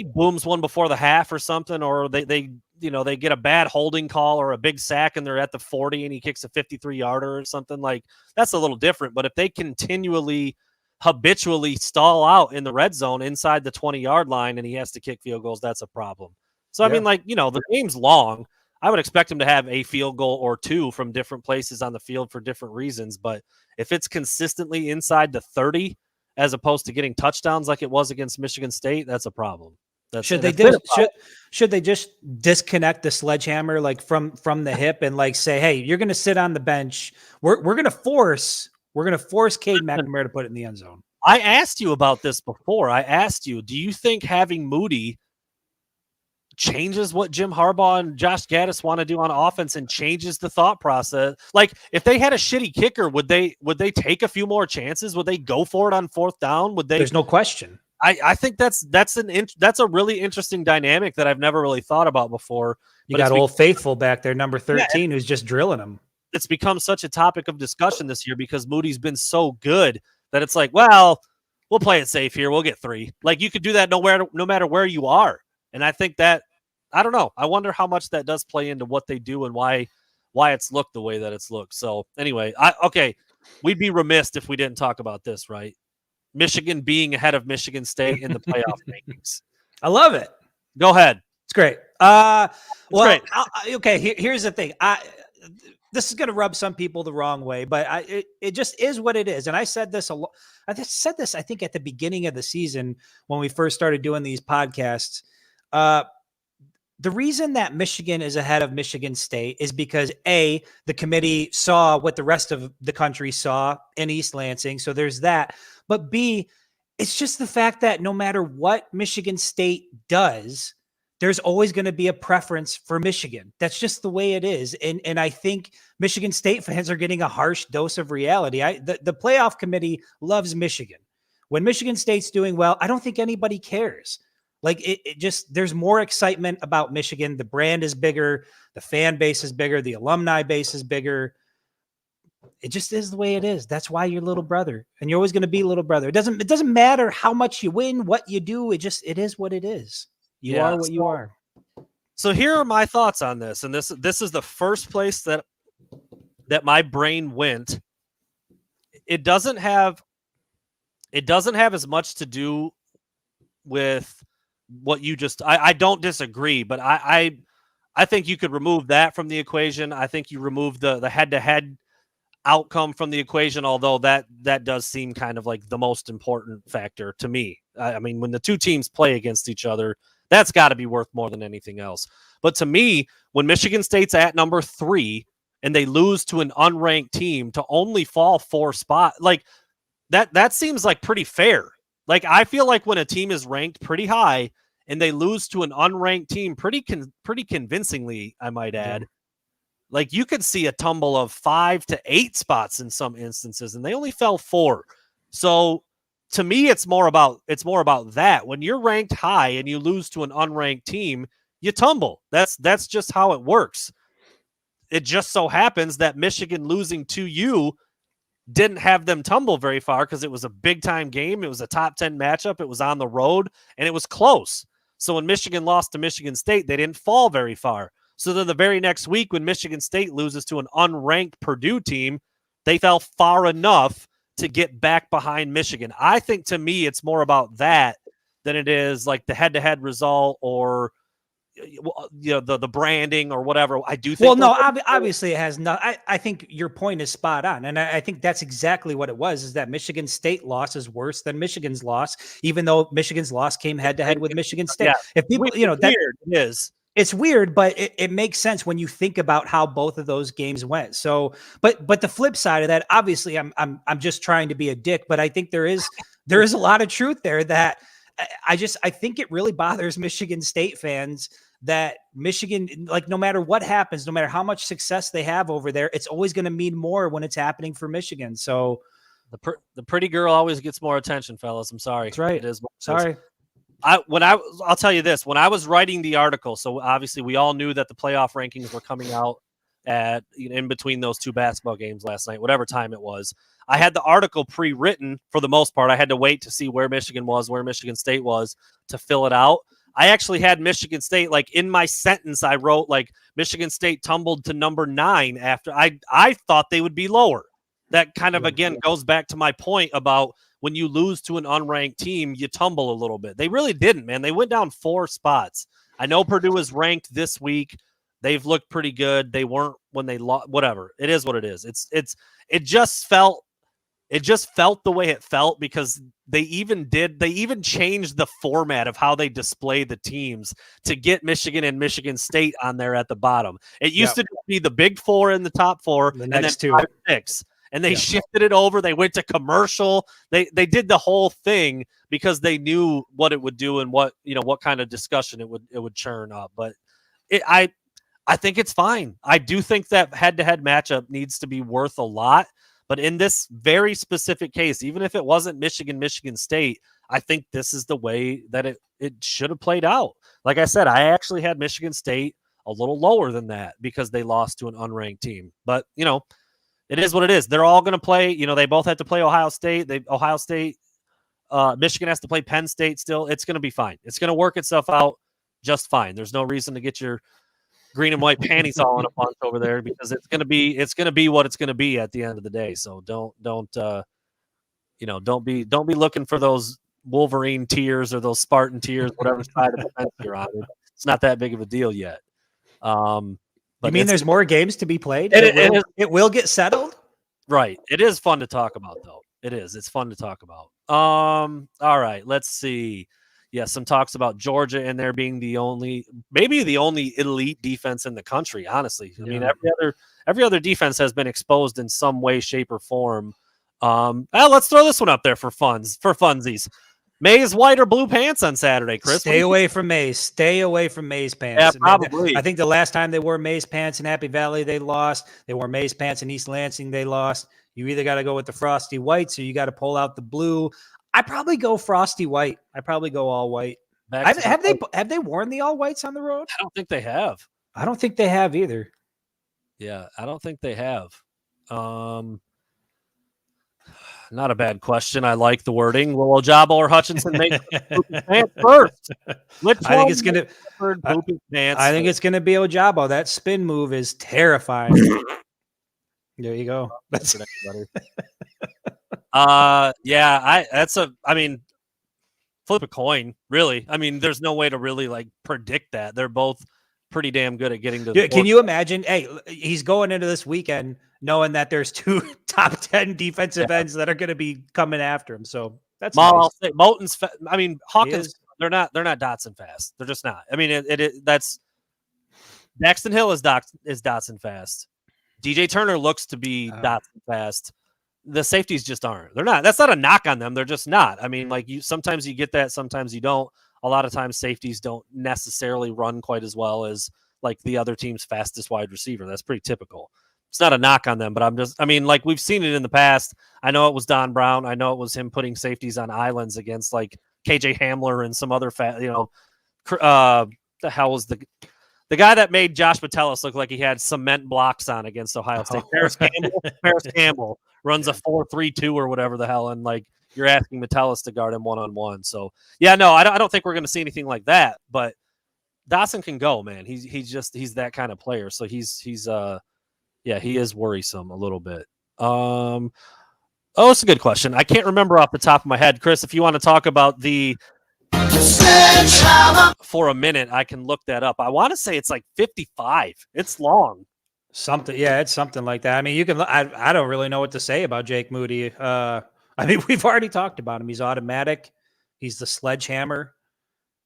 booms one before the half or something, or they get a bad holding call or a big sack and they're at the 40 and he kicks a 53-yarder or something, like that's a little different. But if they continually habitually stall out in the red zone inside the 20-yard line and he has to kick field goals, that's a problem. So, I mean, the game's long. I would expect him to have a field goal or 2 from different places on the field for different reasons. But if it's consistently inside the 30 as opposed to getting touchdowns like it was against Michigan State, that's a problem. Should they just disconnect the sledgehammer like from the hip and like say, hey, you're going to sit on the bench. We're going to force Cade McNamara to put it in the end zone. I asked you about this before. I asked you, do you think having Moody changes what Jim Harbaugh and Josh Gaddis want to do on offense and changes the thought process? Like, if they had a shitty kicker, would they take a few more chances? Would they go for it on 4th down? Would they? There's no question. I think that's a really interesting dynamic that I've never really thought about before. You got Old Faithful back there, number 13, who's just drilling them. It's become such a topic of discussion this year because Moody's been so good that it's like, well, we'll play it safe here. We'll get 3. Like, you could do that no matter where you are. And I think that, I don't know. I wonder how much that does play into what they do and why it's looked the way that it's looked. So anyway, we'd be remiss if we didn't talk about this, right? Michigan being ahead of Michigan State in the playoff rankings. I love it. Go ahead. It's great. Great. Okay. Here's the thing. This is going to rub some people the wrong way, but it just is what it is. And I said this I think at the beginning of the season when we first started doing these podcasts. The reason that Michigan is ahead of Michigan State is because A, the committee saw what the rest of the country saw in East Lansing. So there's that. But B, it's just the fact that no matter what Michigan State does, there's always going to be a preference for Michigan. That's just the way it is. And I think Michigan State fans are getting a harsh dose of reality. The playoff committee loves Michigan. When Michigan State's doing well, I don't think anybody cares. Like it just, there's more excitement about Michigan. The brand is bigger. The fan base is bigger. The alumni base is bigger. It just is the way it is. That's why you're little brother, and you're always going to be little brother. It doesn't matter how much you win, what you do. It is what it is. You are what you are. So here are my thoughts on this. And this is the first place that my brain went. It doesn't have as much to do with what you just, I don't disagree, but I think you could remove that from the equation. I think you remove the head-to-head outcome from the equation, although that does seem kind of like the most important factor to me. I mean, when the two teams play against each other, that's got to be worth more than anything else. But to me, when Michigan State's at number 3 and they lose to an unranked team to only fall 4 spots, like that seems like pretty fair. Like, I feel like when a team is ranked pretty high and they lose to an unranked team pretty convincingly, I might add, like you could see a tumble of 5 to 8 spots in some instances, and they only fell 4. So to me, it's more about that. When you're ranked high and you lose to an unranked team, you tumble. That's just how it works. It just so happens that Michigan losing to you didn't have them tumble very far because it was a big time game. It was a top 10 matchup. It was on the road and it was close. So when Michigan lost to Michigan State, they didn't fall very far. So then the very next week when Michigan State loses to an unranked Purdue team, they fell far enough to get back behind Michigan. I think to me, it's more about that than it is like the head-to-head result or the branding or whatever. I do think. Well, no, obviously it has no. I think your point is spot on, and I think that's exactly what it was. Is that Michigan State loss is worse than Michigan's loss, even though Michigan's loss came head-to-head with Michigan State. Yeah. If people, that weird. It is. It's weird, but it makes sense when you think about how both of those games went. So, but the flip side of that, obviously, I'm just trying to be a dick, but I think there is a lot of truth there that I think it really bothers Michigan State fans that Michigan, like no matter what happens, no matter how much success they have over there, it's always going to mean more when it's happening for Michigan. So the pretty girl always gets more attention, fellas. I'm sorry. that's right. It is. Sorry. I'll tell you this, when I was writing the article, so obviously we all knew that the playoff rankings were coming out at in between those two basketball games last night, whatever time it was. I had the article pre-written for the most part. I had to wait to see where Michigan was, where Michigan State was to fill it out. I actually had Michigan State, like in my sentence, I wrote like Michigan State tumbled to number 9 after I thought they would be lower. That kind of, again, goes back to my point about when you lose to an unranked team, you tumble a little bit. They really didn't, man. They went down 4 spots. I know Purdue is ranked this week. They've looked pretty good. They weren't when they lost. Whatever. It is what it is. It just felt the way it felt because they even changed the format of how they display the teams to get Michigan and Michigan State on there at the bottom. It used to be the big 4 in the top 4, the and next then 2, 5, 6. And they shifted it over. They went to commercial. They did the whole thing because they knew what it would do and what kind of discussion it would churn up. But I think it's fine. I do think that head-to-head matchup needs to be worth a lot. But in this very specific case, even if it wasn't Michigan State, I think this is the way that it should have played out. Like I said, I actually had Michigan State a little lower than that because they lost to an unranked team. But, it is what it is. They're all going to play. They both have to play Ohio State. Michigan has to play Penn State still. It's going to be fine. It's going to work itself out just fine. There's no reason to get your green and white panties all in a bunch over there because it's going to be what it's going to be at the end of the day. So don't be looking for those Wolverine tears or those Spartan tears, whatever side of the fence you're on. It's not that big of a deal yet. But you mean there's more games to be played? It will get settled? Right. It is fun to talk about, though. It is. It's fun to talk about. All right. Let's see. Yeah, some talks about Georgia and there being maybe the only elite defense in the country, honestly. I mean, every other defense has been exposed in some way, shape, or form. Let's throw this one up there for funsies. Mays white or blue pants on Saturday, Chris? Stay away from Mays. Stay away from Mays pants. Yeah, probably. I think the last time they wore Mays pants in Happy Valley, they lost. They wore Mays pants in East Lansing, they lost. You either got to go with the frosty whites or you got to pull out the blue. I probably go frosty white. I probably go all white. Have they worn the all whites on the road? I don't think they have. I don't think they have either. Yeah, I don't think they have. Not a bad question. I like the wording. Will Ojabo or Hutchinson make pants first? I think it's gonna. I think it's gonna be Ojabo. That spin move is terrifying. There you go. That's it, everybody. Flip a coin. Really. I mean, there's no way to really predict that. They're both pretty damn good at getting to. Can you imagine? Hey, he's going into this weekend knowing that there's 2 top 10 defensive ends that are going to be coming after him. So that's nice. I'll say Moten's. Hawkins. They're not Dotson fast. They're just not. I mean, that's Daxton Hill is Dotson fast. DJ Turner looks to be Dotson fast. The safeties just aren't. They're not. That's not a knock on them. They're just not. I mean, sometimes you get that, sometimes you don't. A lot of times safeties don't necessarily run quite as well as the other team's fastest wide receiver. That's pretty typical. It's not a knock on them, but we've seen it in the past. I know it was Don Brown. I know it was him putting safeties on islands against KJ Hamler and some other the hell was the guy that made Josh Metellus look like he had cement blocks on against Ohio State. Paris Campbell runs a 4-3-2 or whatever the hell, and you're asking Metellus to guard him one-on-one. So yeah, no, I don't think we're going to see anything like that. But Dotson can go, man. He's that kind of player. So he is worrisome a little bit. It's a good question. I can't remember off the top of my head, Chris. If you want to talk about the for a minute, I can look that up. I want to say it's 55. It's long. It's something like that. I mean, you can. I don't really know what to say about Jake Moody. We've already talked about him. He's automatic. He's the sledgehammer.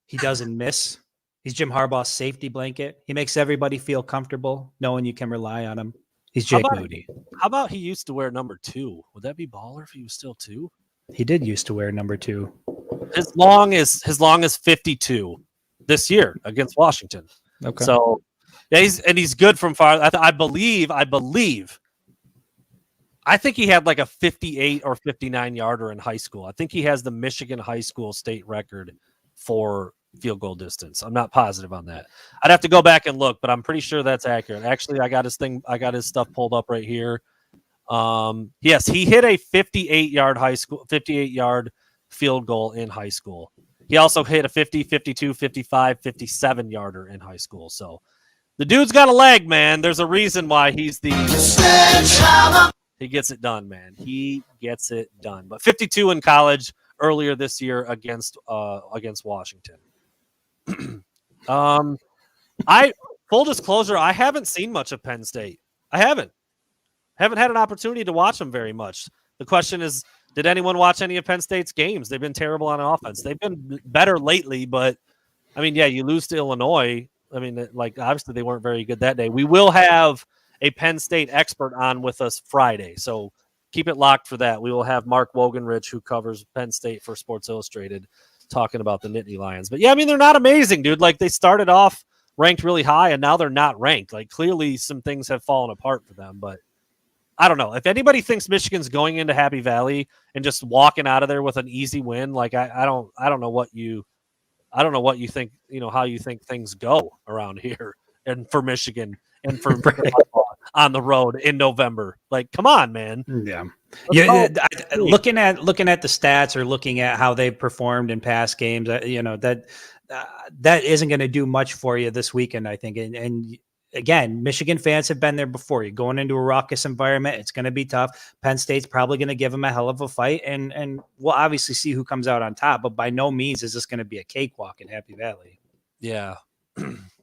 He doesn't miss. He's Jim Harbaugh's safety blanket. He makes everybody feel comfortable knowing you can rely on him. He's Jake Moody. How about he used to wear number 2? Would that be baller if he was still 2? He did used to wear number 2. As long as 52 this year against Washington. Okay. So yeah, he's good from far. I believe. I think he had like a 58 or 59 yarder in high school. I think he has the Michigan high school state record for field goal distance. I'm not positive on that. I'd have to go back and look, but I'm pretty sure that's accurate. Actually, I got his stuff pulled up right here. Yes, he hit a 58 yard field goal in high school. He also hit a 50, 52, 55, 57 yarder in high school. So the dude's got a leg, man. There's a reason why he's the he gets it done, man. He gets it done. But 52 in college earlier this year against Washington. Full disclosure, I haven't seen much of Penn State. I haven't had an opportunity to watch them very much. The question is, did anyone watch any of Penn State's games? They've been terrible on offense. They've been better lately, but I mean, yeah, you lose to Illinois. I mean, like obviously they weren't very good that day. We will have a Penn State expert on with us Friday, so keep it locked for that. We will have Mark Wogenrich, who covers Penn State for Sports Illustrated, talking about the Nittany Lions. But yeah, I mean, they're not amazing, dude. Like they started off ranked really high, and now they're not ranked. Like clearly some things have fallen apart for them, but I don't know. If anybody thinks Michigan's going into Happy Valley and just walking out of there with an easy win, like I don't know what you think, how you think things go around here and for Michigan and for on the road in November. Like, come on, man. Yeah. Looking at the stats or looking at how they've performed in past games, that isn't going to do much for you this weekend, I think. And again, Michigan fans have been there before. You're going into a raucous environment. It's going to be tough. Penn State's probably going to give them a hell of a fight, and we'll obviously see who comes out on top. But by no means is this going to be a cakewalk in Happy Valley. Yeah.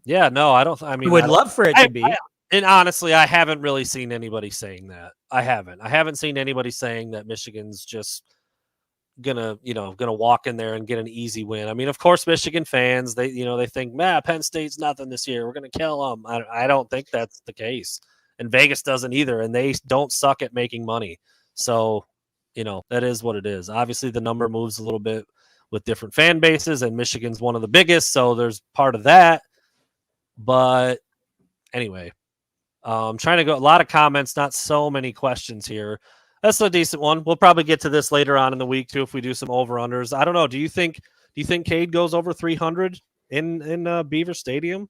Yeah, no, I don't. I mean, would love for it to be. And honestly, I haven't really seen anybody saying that. I haven't seen anybody saying that Michigan's just gonna walk in there and get an easy win. I mean, of course, Michigan fans, they think, man, Penn State's nothing this year. We're gonna kill them. I don't think that's the case, and Vegas doesn't either. And they don't suck at making money. So, that is what it is. Obviously, the number moves a little bit with different fan bases, and Michigan's one of the biggest, so there's part of that. But anyway, I'm trying to go. A lot of comments, not so many questions here. That's a decent one. We'll probably get to this later on in the week too if we do some over-unders. I don't know. Do you think Cade goes over 300 in Beaver Stadium?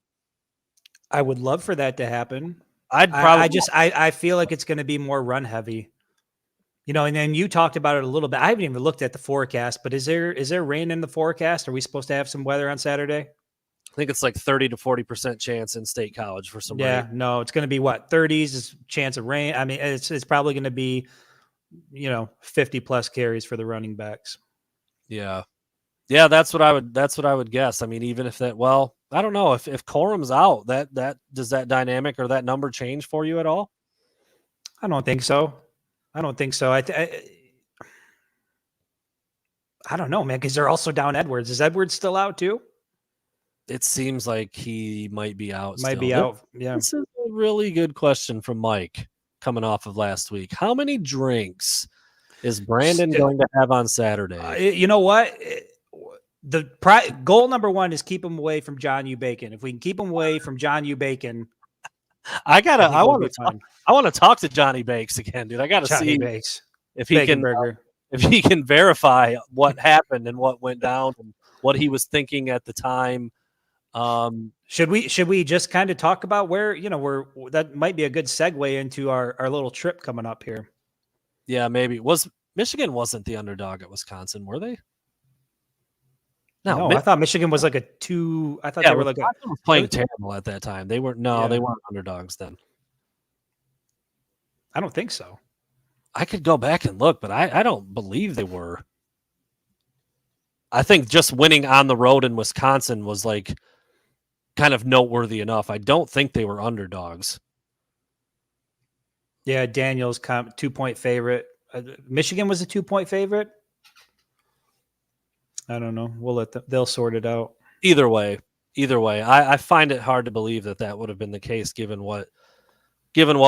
I would love for that to happen. I feel like it's going to be more run heavy. And then you talked about it a little bit. I haven't even looked at the forecast, but is there rain in the forecast? Are we supposed to have some weather on Saturday? I think it's like 30 to 40% chance in State College for some rain. No, it's going to be 30s is chance of rain. I mean, it's probably going to be 50 plus carries for the running backs. Yeah, that's what I would guess. I mean, even if that, well, I don't know if Corum's out, that does that dynamic or that number change for you at all? I don't think so. I don't know, man, because they're also down Edwards. Is Edwards still out too? It seems like he might be out. Yeah. This is a really good question from Mike coming off of last week. How many drinks is Brandon going to have on Saturday? You know what? The goal number one is keep him away from John U. Bacon. If we can keep him away from John U. Bacon, I want to talk to Johnny Bakes again, dude. I got to see Bakes. if he can verify what happened and what went down and what he was thinking at the time. Should we just kind of talk about where, that might be a good segue into our little trip coming up here. Yeah, maybe. Michigan wasn't the underdog at Wisconsin, were they? No, I thought Michigan was like a 2. I thought they were Wisconsin was playing terrible at that time. They weren't underdogs then. I don't think so. I could go back and look, but I don't believe they were. I think just winning on the road in Wisconsin was like kind of noteworthy enough. I don't think they were underdogs. Yeah, Daniel's 2-point favorite. Michigan was a 2-point favorite. I don't know. We'll let them. They'll sort it out. Either way, I find it hard to believe that would have been the case given what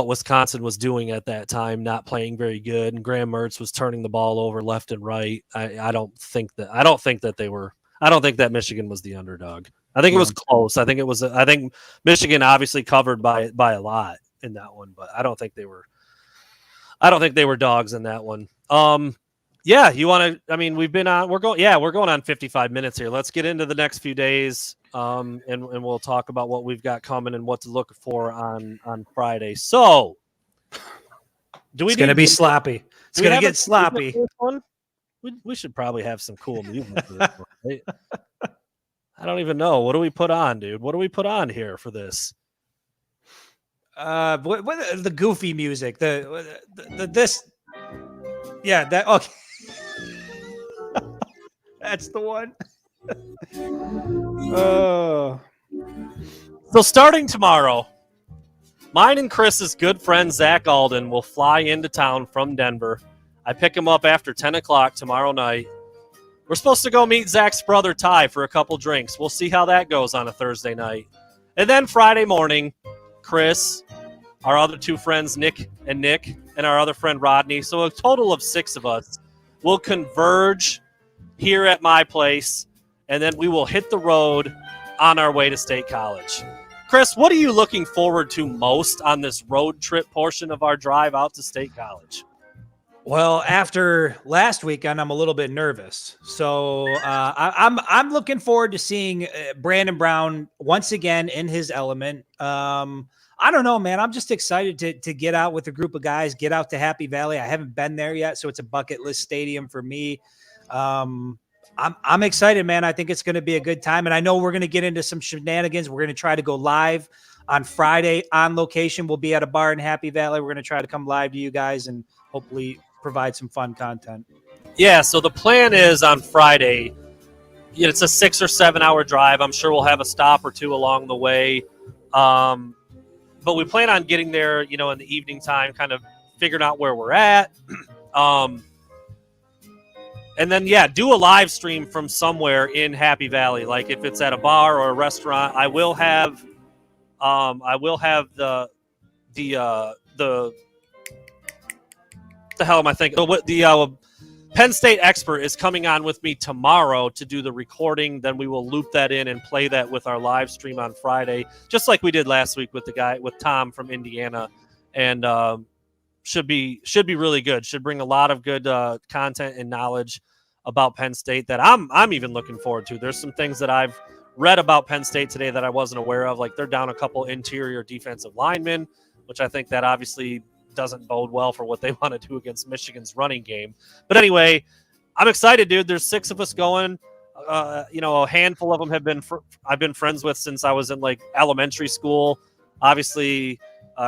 Wisconsin was doing at that time, not playing very good, and Graham Mertz was turning the ball over left and right. I don't think that they were I don't think that Michigan was the underdog. I think it was close. I think Michigan obviously covered by a lot in that one, but I don't think they were dogs in that one. Yeah, you want to? I mean, we're going on 55 minutes here. Let's get into the next few days, and we'll talk about what we've got coming and what to look for on Friday. So, It's going to be sloppy. It's going to get sloppy. We should probably have some cool music for this one, right? I don't even know. What do we put on, dude? What do we put on here for this? What the goofy music? Okay. That's the one. So starting tomorrow, mine and Chris's good friend Zach Alden will fly into town from Denver. I pick him up after 10 o'clock tomorrow night. We're supposed to go meet Zach's brother Ty for a couple drinks. We'll see how that goes on a Thursday night. And then Friday morning, Chris, our other two friends, Nick, and our other friend Rodney, so a total of 6 of us, will converge here at my place, and then we will hit the road on our way to State College. Chris, what are you looking forward to most on this road trip portion of our drive out to State College? Well, after last weekend, I'm a little bit nervous. So I'm looking forward to seeing Brandon Brown once again in his element. I don't know, man. I'm just excited to get out with a group of guys, get out to Happy Valley. I haven't been there yet, so it's a bucket list stadium for me. I'm excited, man. I think it's going to be a good time, and I know we're going to get into some shenanigans. We're going to try to go live on Friday on location. We'll be at a bar in Happy Valley. We're going to try to come live to you guys and hopefully provide some fun content. Yeah, so the plan is on Friday, it's a 6 or 7 hour drive. I'm sure we'll have a stop or two along the way. But we plan on getting there, in the evening time, kind of figuring out where we're at. And then, do a live stream from somewhere in Happy Valley. Like if it's at a bar or a restaurant, I will have the hell am I thinking? The Penn State expert is coming on with me tomorrow to do the recording. Then we will loop that in and play that with our live stream on Friday, just like we did last week with Tom from Indiana, and should be really good. Should bring a lot of good content and knowledge about Penn State that I'm even looking forward to. There's some things that I've read about Penn State today that I wasn't aware of. Like they're down a couple interior defensive linemen, which I think that obviously doesn't bode well for what they want to do against Michigan's running game. But anyway, I'm excited, dude. There's 6 of us going. A handful of them I've been friends with since I was in like elementary school. Obviously,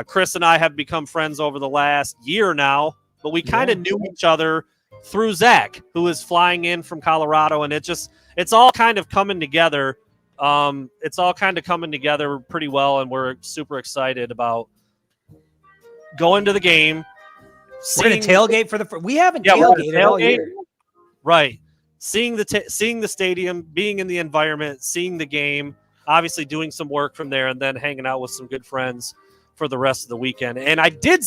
Chris and I have become friends over the last year now, but we kind of knew each other through Zach, who is flying in from Colorado, and it's all kind of coming together. It's all kind of coming together pretty well, and we're super excited about going to the game. We're going to tailgate for we haven't tailgated all year. Right. Seeing the stadium, being in the environment, seeing the game, obviously doing some work from there, and then hanging out with some good friends for the rest of the weekend. And I don't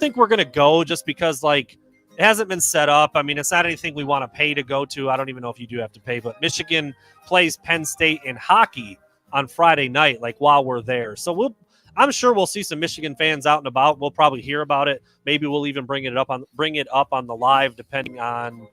think we're going to go just because it hasn't been set up. I mean, it's not anything we want to pay to go to. I don't even know if you do have to pay, but Michigan plays Penn State in hockey on Friday night, while we're there. So I'm sure we'll see some Michigan fans out and about. We'll probably hear about it. Maybe we'll even bring it up on the live, depending on,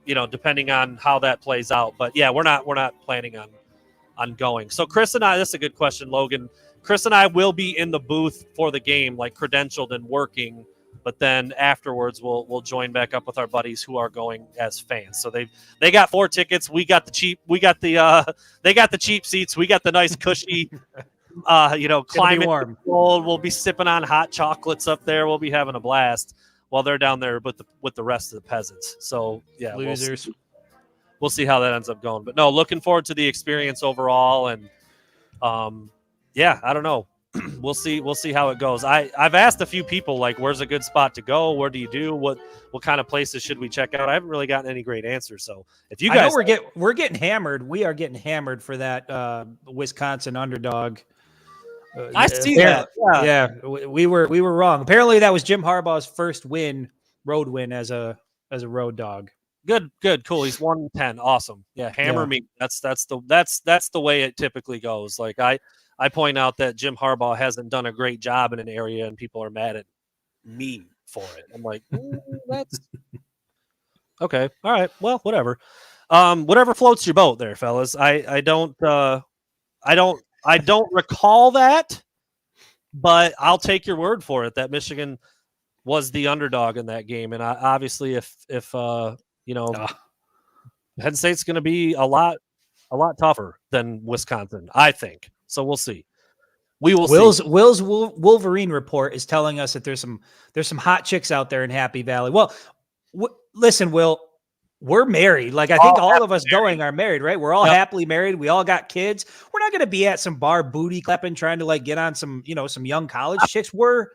depending on how that plays out. But yeah, we're not planning on going. So Chris and I, this is a good question, Logan. Chris and I will be in the booth for the game, credentialed and working. But then afterwards, we'll join back up with our buddies who are going as fans. So they got 4 tickets. They got the cheap seats. We got the nice cushy. Climate controlled. We'll be sipping on hot chocolates up there. We'll be having a blast while they're down there with the rest of the peasants. So yeah, losers. We'll see how that ends up going. But no, looking forward to the experience overall. And I don't know. We'll see how it goes. I've asked a few people where's a good spot to go? Where do you do? What kind of places should we check out? I haven't really gotten any great answers. So if you guys, we're getting hammered. We are getting hammered for that Wisconsin underdog. I see that. Yeah, we were wrong. Apparently, that was Jim Harbaugh's first road win as a road dog. Good, cool. He's 110. Awesome. Yeah, hammer me. That's the way it typically goes. Like I point out that Jim Harbaugh hasn't done a great job in an area, and people are mad at me for it. I'm like, that's okay. All right. Well, whatever. Whatever floats your boat, there, fellas. I don't recall that, but I'll take your word for it that Michigan was the underdog in that game, and obviously, if Penn State's going to be a lot tougher than Wisconsin, I think. So we'll see. We will see. Will's Wolverine report is telling us that there's some hot chicks out there in Happy Valley. Well, listen, Will, we're married. Like I think all of us going are married, right? We're all happily married. We all got kids. We're not going to be at some bar booty clapping, trying to like get on some young college chicks. We're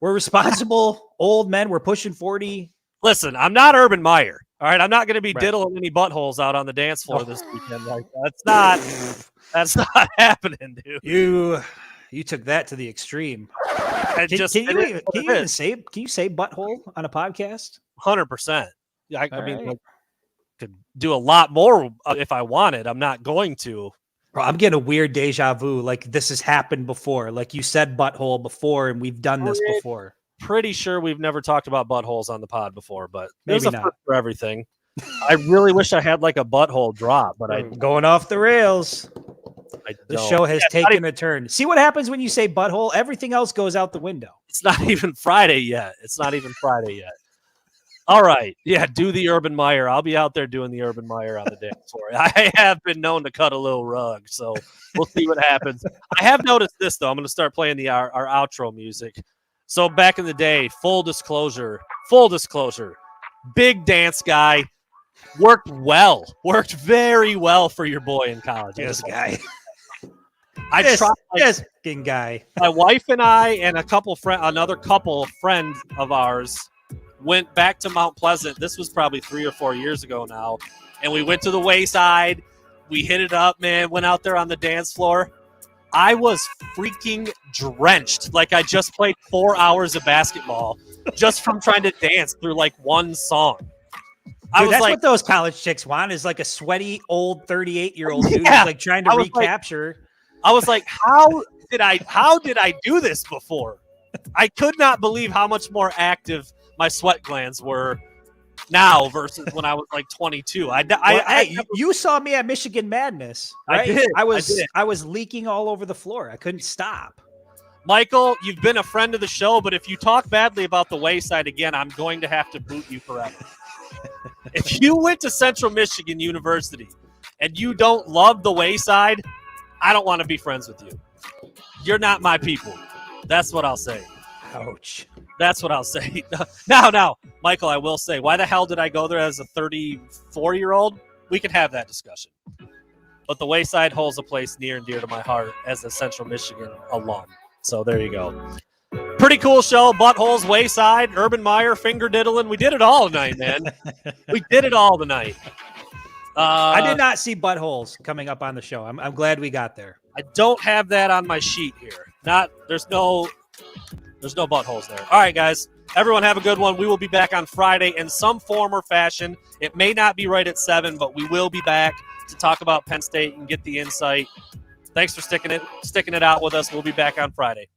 responsible old men. We're pushing 40. Listen, I'm not Urban Meyer. All right, I'm not going to be diddling any buttholes out on the dance floor this weekend. Like that's not happening, dude. You took that to the extreme. Can you say butthole on a podcast? 100%. I mean, I could do a lot more if I wanted. I'm not going to. Bro, I'm getting a weird deja vu. Like this has happened before. Like you said butthole before, and we've done this before. Pretty sure we've never talked about buttholes on the pod before, but maybe there's a first for everything. I really wish I had like a butthole drop, but I'm going off the rails. The show has taken a turn. See what happens when you say butthole? Everything else goes out the window. It's not even Friday yet. All right. Yeah, do the Urban Meyer. I'll be out there doing the Urban Meyer on the dance floor. I have been known to cut a little rug, so we'll see what happens. I have noticed this, though. I'm going to start playing our outro music. So back in the day, full disclosure, big dance guy, worked very well for your boy in college. This guy. This guy. My wife and I and another couple friend of ours went back to Mount Pleasant. This was probably 3 or 4 years ago now. And we went to the Wayside. We hit it up, man. Went out there on the dance floor. I was freaking drenched. Like I just played 4 hours of basketball just from trying to dance through like one song. Dude, that's what those college chicks want is like a sweaty old 38-year-old dude who's like trying to recapture. I was like, how did I do this before? I could not believe how much more active my sweat glands were now versus when I was like 22. You saw me at Michigan Madness, right? I did. I was leaking all over the floor. I couldn't stop. Michael, you've been a friend of the show, but if you talk badly about the Wayside again, I'm going to have to boot you forever. If you went to Central Michigan University and you don't love the Wayside, I don't want to be friends with you. You're not my people. That's what I'll say. Ouch. That's what I'll say. Now, Michael, I will say, why the hell did I go there as a 34-year-old? We can have that discussion. But the Wayside holds a place near and dear to my heart as a Central Michigan alum. So there you go. Pretty cool show. Buttholes, Wayside, Urban Meyer, finger diddling. We did it all tonight, man. We did it all tonight. I did not see buttholes coming up on the show. I'm glad we got there. I don't have that on my sheet here. There's no buttholes there. All right, guys. Everyone have a good one. We will be back on Friday in some form or fashion. It may not be right at 7, but we will be back to talk about Penn State and get the insight. Thanks for sticking it out with us. We'll be back on Friday.